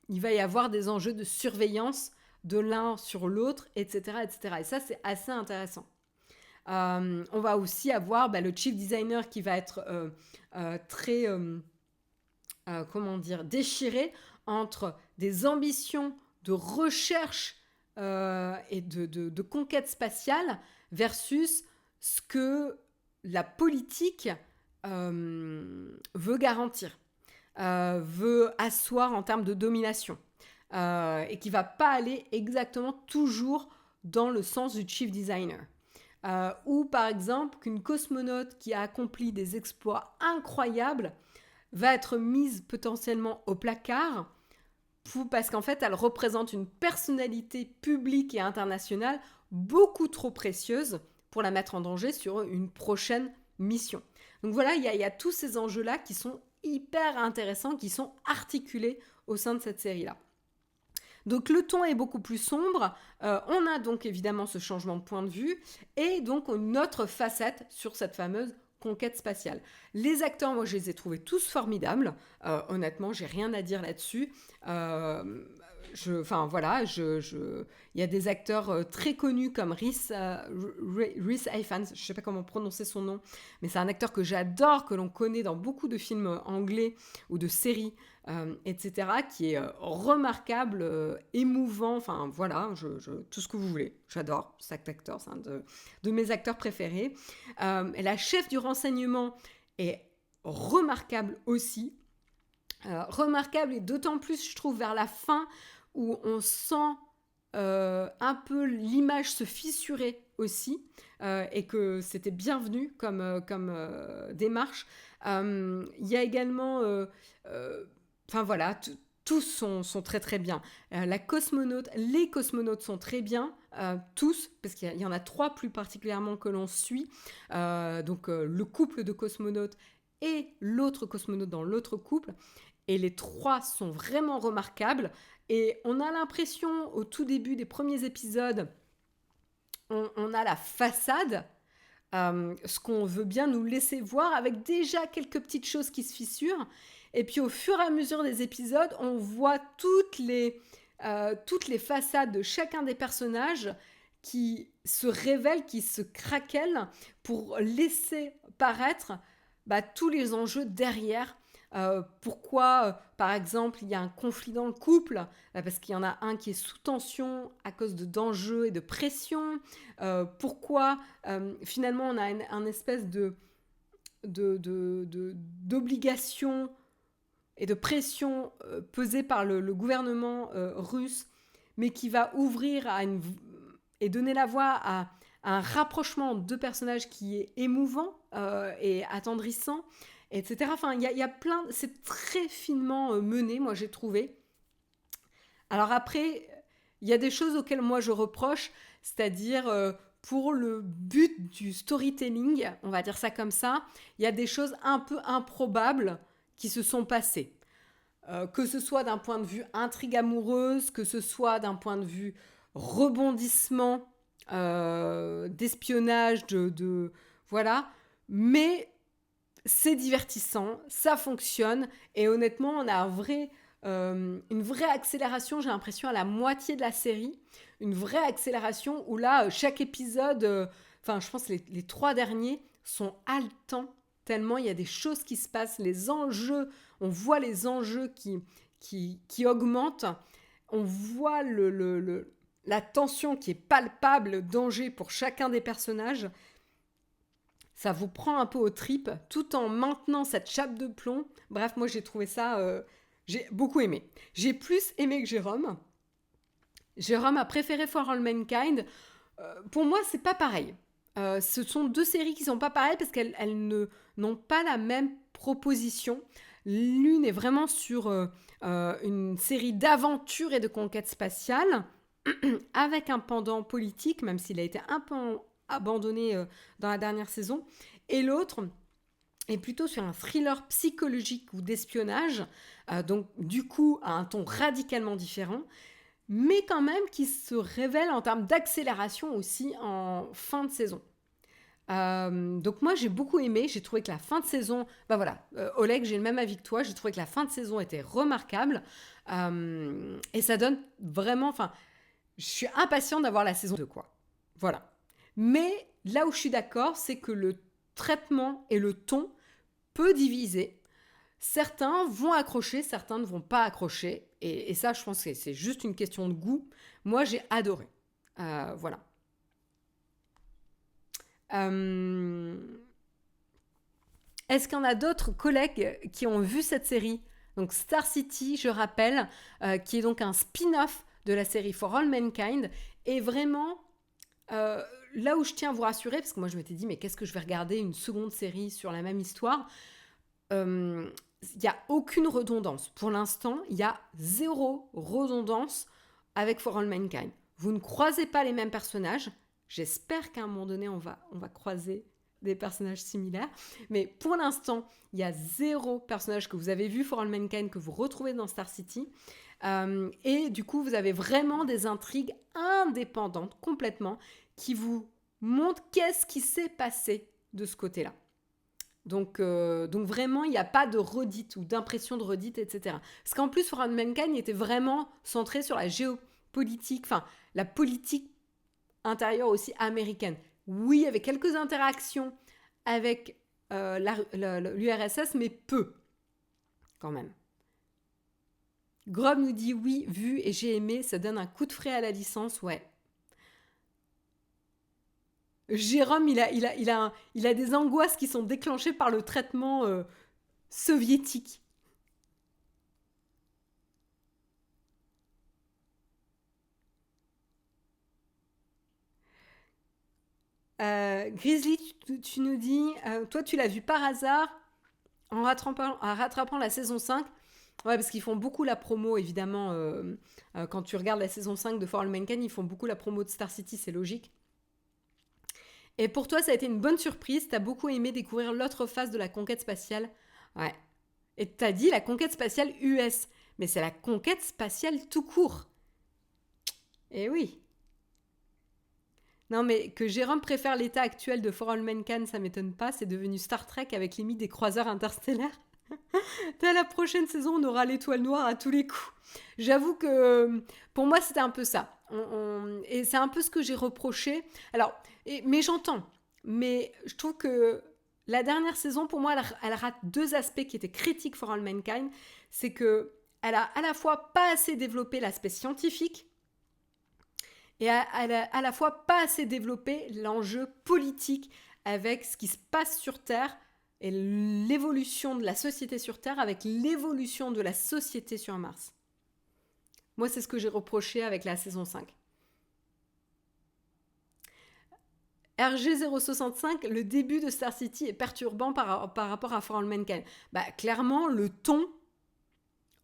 il va y avoir des enjeux de surveillance de l'un sur l'autre, etc., etc. Et ça, c'est assez intéressant. On va aussi avoir le chief designer qui va être très, déchiré entre des ambitions de recherche et de conquête spatiale versus ce que la politique veut garantir, veut asseoir en termes de domination, et qui ne va pas aller exactement toujours dans le sens du chief designer. Ou par exemple qu'une cosmonaute qui a accompli des exploits incroyables va être mise potentiellement au placard parce qu'en fait elle représente une personnalité publique et internationale beaucoup trop précieuse pour la mettre en danger sur une prochaine mission. Donc voilà, il y a tous ces enjeux-là qui sont hyper intéressants, qui sont articulés au sein de cette série-là. Donc le ton est beaucoup plus sombre, on a donc évidemment ce changement de point de vue, et donc une autre facette sur cette fameuse conquête spatiale. Les acteurs, moi je les ai trouvés tous formidables, honnêtement j'ai rien à dire là-dessus. Il y a des acteurs très connus comme Rhys Ifans, je ne sais pas comment prononcer son nom, mais c'est un acteur que j'adore, que l'on connaît dans beaucoup de films anglais ou de séries, etc., qui est remarquable, émouvant, enfin voilà, tout ce que vous voulez. J'adore cet acteur, c'est un de mes acteurs préférés. Et la chef du renseignement est remarquable aussi. Remarquable, et d'autant plus, je trouve, vers la fin, où on sent un peu l'image se fissurer aussi, et que c'était bienvenu comme démarche. Il y a également... tous sont très très bien. Les cosmonautes sont très bien, tous, parce qu'il y en a 3 plus particulièrement que l'on suit. Le couple de cosmonautes et l'autre cosmonaute dans l'autre couple. Et les 3 sont vraiment remarquables. Et on a l'impression, au tout début des premiers épisodes, on a la façade, ce qu'on veut bien nous laisser voir, avec déjà quelques petites choses qui se fissurent. Et puis au fur et à mesure des épisodes, on voit toutes les façades de chacun des personnages qui se révèlent, qui se craquellent pour laisser paraître tous les enjeux derrière. Pourquoi, par exemple, il y a un conflit dans le couple, parce qu'il y en a un qui est sous tension à cause d'enjeux et de pression. Pourquoi, finalement, on a un espèce d'obligation et de pression pesée par le gouvernement russe, mais qui va ouvrir et donner la voix à un rapprochement de personnages qui est émouvant et attendrissant, etc. Enfin, il y a plein... C'est très finement mené, moi, j'ai trouvé. Alors après, Il y a des choses auxquelles moi je reproche, c'est-à-dire pour le but du storytelling, on va dire ça comme ça, il y a des choses un peu improbables qui se sont passées. Que ce soit d'un point de vue intrigue amoureuse, que ce soit d'un point de vue rebondissement, d'espionnage, voilà. Mais c'est divertissant, ça fonctionne, et honnêtement, on a une vraie accélération, j'ai l'impression, à la moitié de la série. Une vraie accélération où là, chaque épisode, je pense que les 3 derniers sont haletants, tellement il y a des choses qui se passent, les enjeux, on voit les enjeux qui augmentent, on voit la tension qui est palpable, le danger pour chacun des personnages. Ça vous prend un peu aux tripes, tout en maintenant cette chape de plomb. Bref, moi j'ai trouvé ça, j'ai beaucoup aimé. J'ai plus aimé que Jérôme. Jérôme a préféré For All Mankind. Pour moi, c'est pas pareil. Ce sont 2 séries qui sont pas pareilles parce qu'elles n'ont pas la même proposition. L'une est vraiment sur une série d'aventures et de conquêtes spatiales avec un pendant politique, même s'il a été un peu abandonné dans la dernière saison. Et l'autre est plutôt sur un thriller psychologique ou d'espionnage, donc du coup à un ton radicalement différent, mais quand même qui se révèle en termes d'accélération aussi en fin de saison. Donc moi j'ai beaucoup aimé, j'ai trouvé que la fin de saison, Oleg, j'ai le même avis que toi, j'ai trouvé que la fin de saison était remarquable, et ça donne vraiment, je suis impatiente d'avoir la saison 2, quoi. Voilà. Mais là où je suis d'accord, c'est que le traitement et le ton peut diviser. Certains vont accrocher, certains ne vont pas accrocher. Et ça, je pense que c'est juste une question de goût. Moi, j'ai adoré. Voilà. Est-ce qu'il y en a d'autres collègues qui ont vu cette série ? Donc Star City, je rappelle, qui est donc un spin-off de la série For All Mankind. Et vraiment, là où je tiens à vous rassurer, parce que moi je m'étais dit, mais qu'est-ce que je vais regarder une seconde série sur la même histoire ? Il n'y a aucune redondance. Pour l'instant, il y a 0 redondance avec For All Mankind. Vous ne croisez pas les mêmes personnages. J'espère qu'à un moment donné, on va croiser des personnages similaires. Mais pour l'instant, il y a 0 personnage que vous avez vu For All Mankind que vous retrouvez dans Star City. Et du coup, vous avez vraiment des intrigues indépendantes complètement qui vous montrent qu'est-ce qui s'est passé de ce côté-là. Donc vraiment, il n'y a pas de redite ou d'impression de redite, etc. Parce qu'en plus, For All Mankind était vraiment centré sur la géopolitique, la politique intérieure aussi américaine. Oui, il y avait quelques interactions avec l'URSS, mais peu, quand même. Grob nous dit oui, vu et j'ai aimé, ça donne un coup de frais à la licence, ouais. Jérôme, il a des angoisses qui sont déclenchées par le traitement soviétique. Grizzly, tu nous dis, toi tu l'as vu par hasard en rattrapant la saison 5. Ouais, parce qu'ils font beaucoup la promo, évidemment. Quand tu regardes la saison 5 de For All Mankind, ils font beaucoup la promo de Star City, c'est logique. Et pour toi, ça a été une bonne surprise. T'as beaucoup aimé découvrir l'autre face de la conquête spatiale. Ouais. Et t'as dit la conquête spatiale US. Mais c'est la conquête spatiale tout court. Eh oui. Non, mais que Jérôme préfère l'état actuel de For All Mankind, ça m'étonne pas. C'est devenu Star Trek avec limite des croiseurs interstellaires. Dès la prochaine saison, on aura l'étoile noire à tous les coups. J'avoue que pour moi, c'était un peu ça. Et c'est un peu ce que j'ai reproché. Alors, mais j'entends. Mais je trouve que la dernière saison, pour moi, elle rate 2 aspects qui étaient critiques For All Mankind. C'est qu'elle a à la fois pas assez développé l'aspect scientifique et à la fois pas assez développé l'enjeu politique avec ce qui se passe sur Terre et l'évolution de la société sur Terre avec l'évolution de la société sur Mars. Moi, c'est ce que j'ai reproché avec la saison 5. RG065, le début de Star City est perturbant par rapport à For All Mankind. Clairement, le ton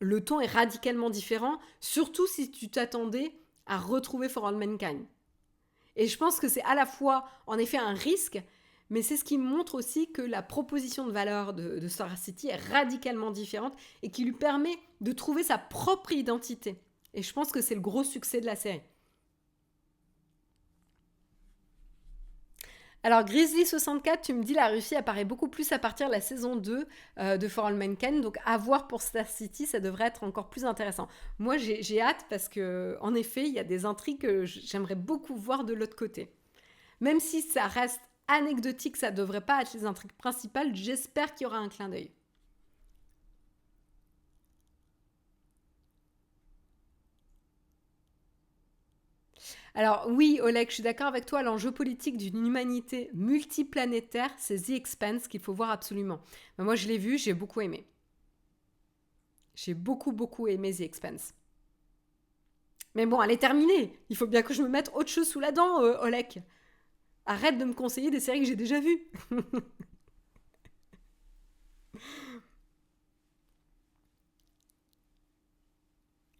est radicalement différent, surtout si tu t'attendais à retrouver For All Mankind. Et je pense que c'est à la fois, en effet, un risque, mais c'est ce qui montre aussi que la proposition de valeur de Star City est radicalement différente et qui lui permet de trouver sa propre identité. Et je pense que c'est le gros succès de la série. Alors Grizzly64, tu me dis la Russie apparaît beaucoup plus à partir de la saison 2 de For All Mankind, donc à voir pour Star City, ça devrait être encore plus intéressant. Moi j'ai hâte parce que en effet il y a des intrigues que j'aimerais beaucoup voir de l'autre côté. Même si ça reste anecdotique, ça devrait pas être les intrigues principales, j'espère qu'il y aura un clin d'œil. Alors oui, Oleg, je suis d'accord avec toi, l'enjeu politique d'une humanité multiplanétaire, c'est The Expanse qu'il faut voir absolument. Mais moi je l'ai vu, j'ai beaucoup aimé. J'ai beaucoup aimé The Expanse. Mais bon, elle est terminée. Il faut bien que je me mette autre chose sous la dent, Oleg. Arrête de me conseiller des séries que j'ai déjà vues.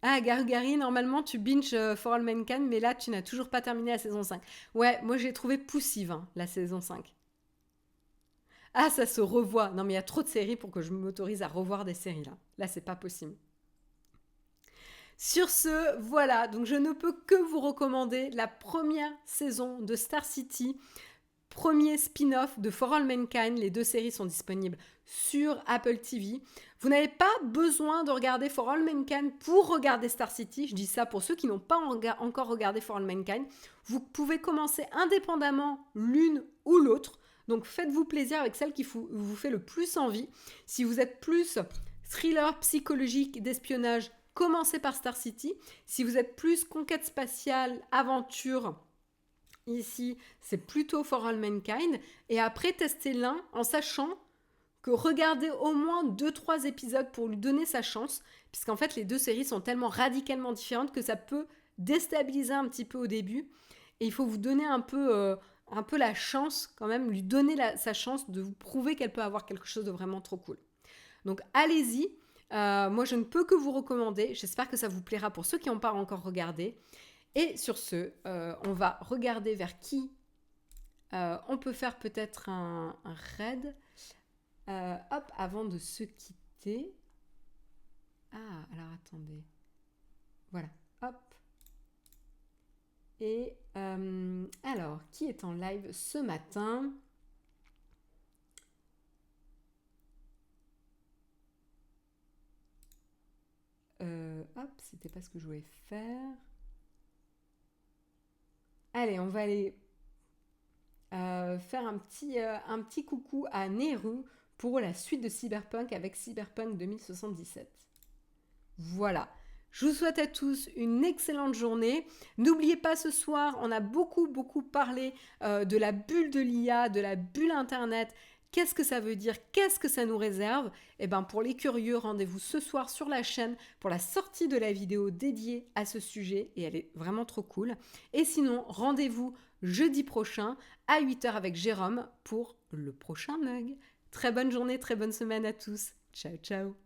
Ah, Garugari, normalement, tu binges For All Mankind, mais là, tu n'as toujours pas terminé la saison 5. Ouais, moi, j'ai trouvé poussive, hein, la saison 5. Ah, ça se revoit. Non, mais il y a trop de séries pour que je m'autorise à revoir des séries, là. Là, c'est pas possible. Sur ce, voilà. Donc, je ne peux que vous recommander la première saison de Star City. Premier spin-off de For All Mankind. Les 2 séries sont disponibles sur Apple TV. Vous n'avez pas besoin de regarder For All Mankind pour regarder Star City. Je dis ça pour ceux qui n'ont pas encore regardé For All Mankind. Vous pouvez commencer indépendamment l'une ou l'autre. Donc faites-vous plaisir avec celle qui vous fait le plus envie. Si vous êtes plus thriller psychologique d'espionnage, commencez par Star City. Si vous êtes plus conquête spatiale, aventure, ici, c'est plutôt For All Mankind. Et après, testez l'un en sachant que regarder au moins 2-3 épisodes pour lui donner sa chance, puisqu'en fait, les 2 séries sont tellement radicalement différentes que ça peut déstabiliser un petit peu au début. Et il faut vous donner un peu la chance, quand même, lui donner sa chance de vous prouver qu'elle peut avoir quelque chose de vraiment trop cool. Donc, allez-y. Moi, je ne peux que vous recommander. J'espère que ça vous plaira pour ceux qui n'ont pas encore regardé. Et sur ce, on va regarder vers qui on peut faire peut-être un raid. Hop, avant de se quitter. Ah, alors attendez. Voilà, hop. Et alors, qui est en live ce matin ? Hop, c'était pas ce que je voulais faire. Allez, on va aller faire un petit coucou à Nehru pour la suite de Cyberpunk avec Cyberpunk 2077. Voilà. Je vous souhaite à tous une excellente journée. N'oubliez pas, ce soir, on a beaucoup parlé de la bulle de l'IA, de la bulle Internet. Qu'est-ce que ça veut dire ? Qu'est-ce que ça nous réserve ? Eh bien, pour les curieux, rendez-vous ce soir sur la chaîne pour la sortie de la vidéo dédiée à ce sujet. Et elle est vraiment trop cool. Et sinon, rendez-vous jeudi prochain à 8h avec Jérôme pour le prochain mug. Très bonne journée, très bonne semaine à tous. Ciao, ciao.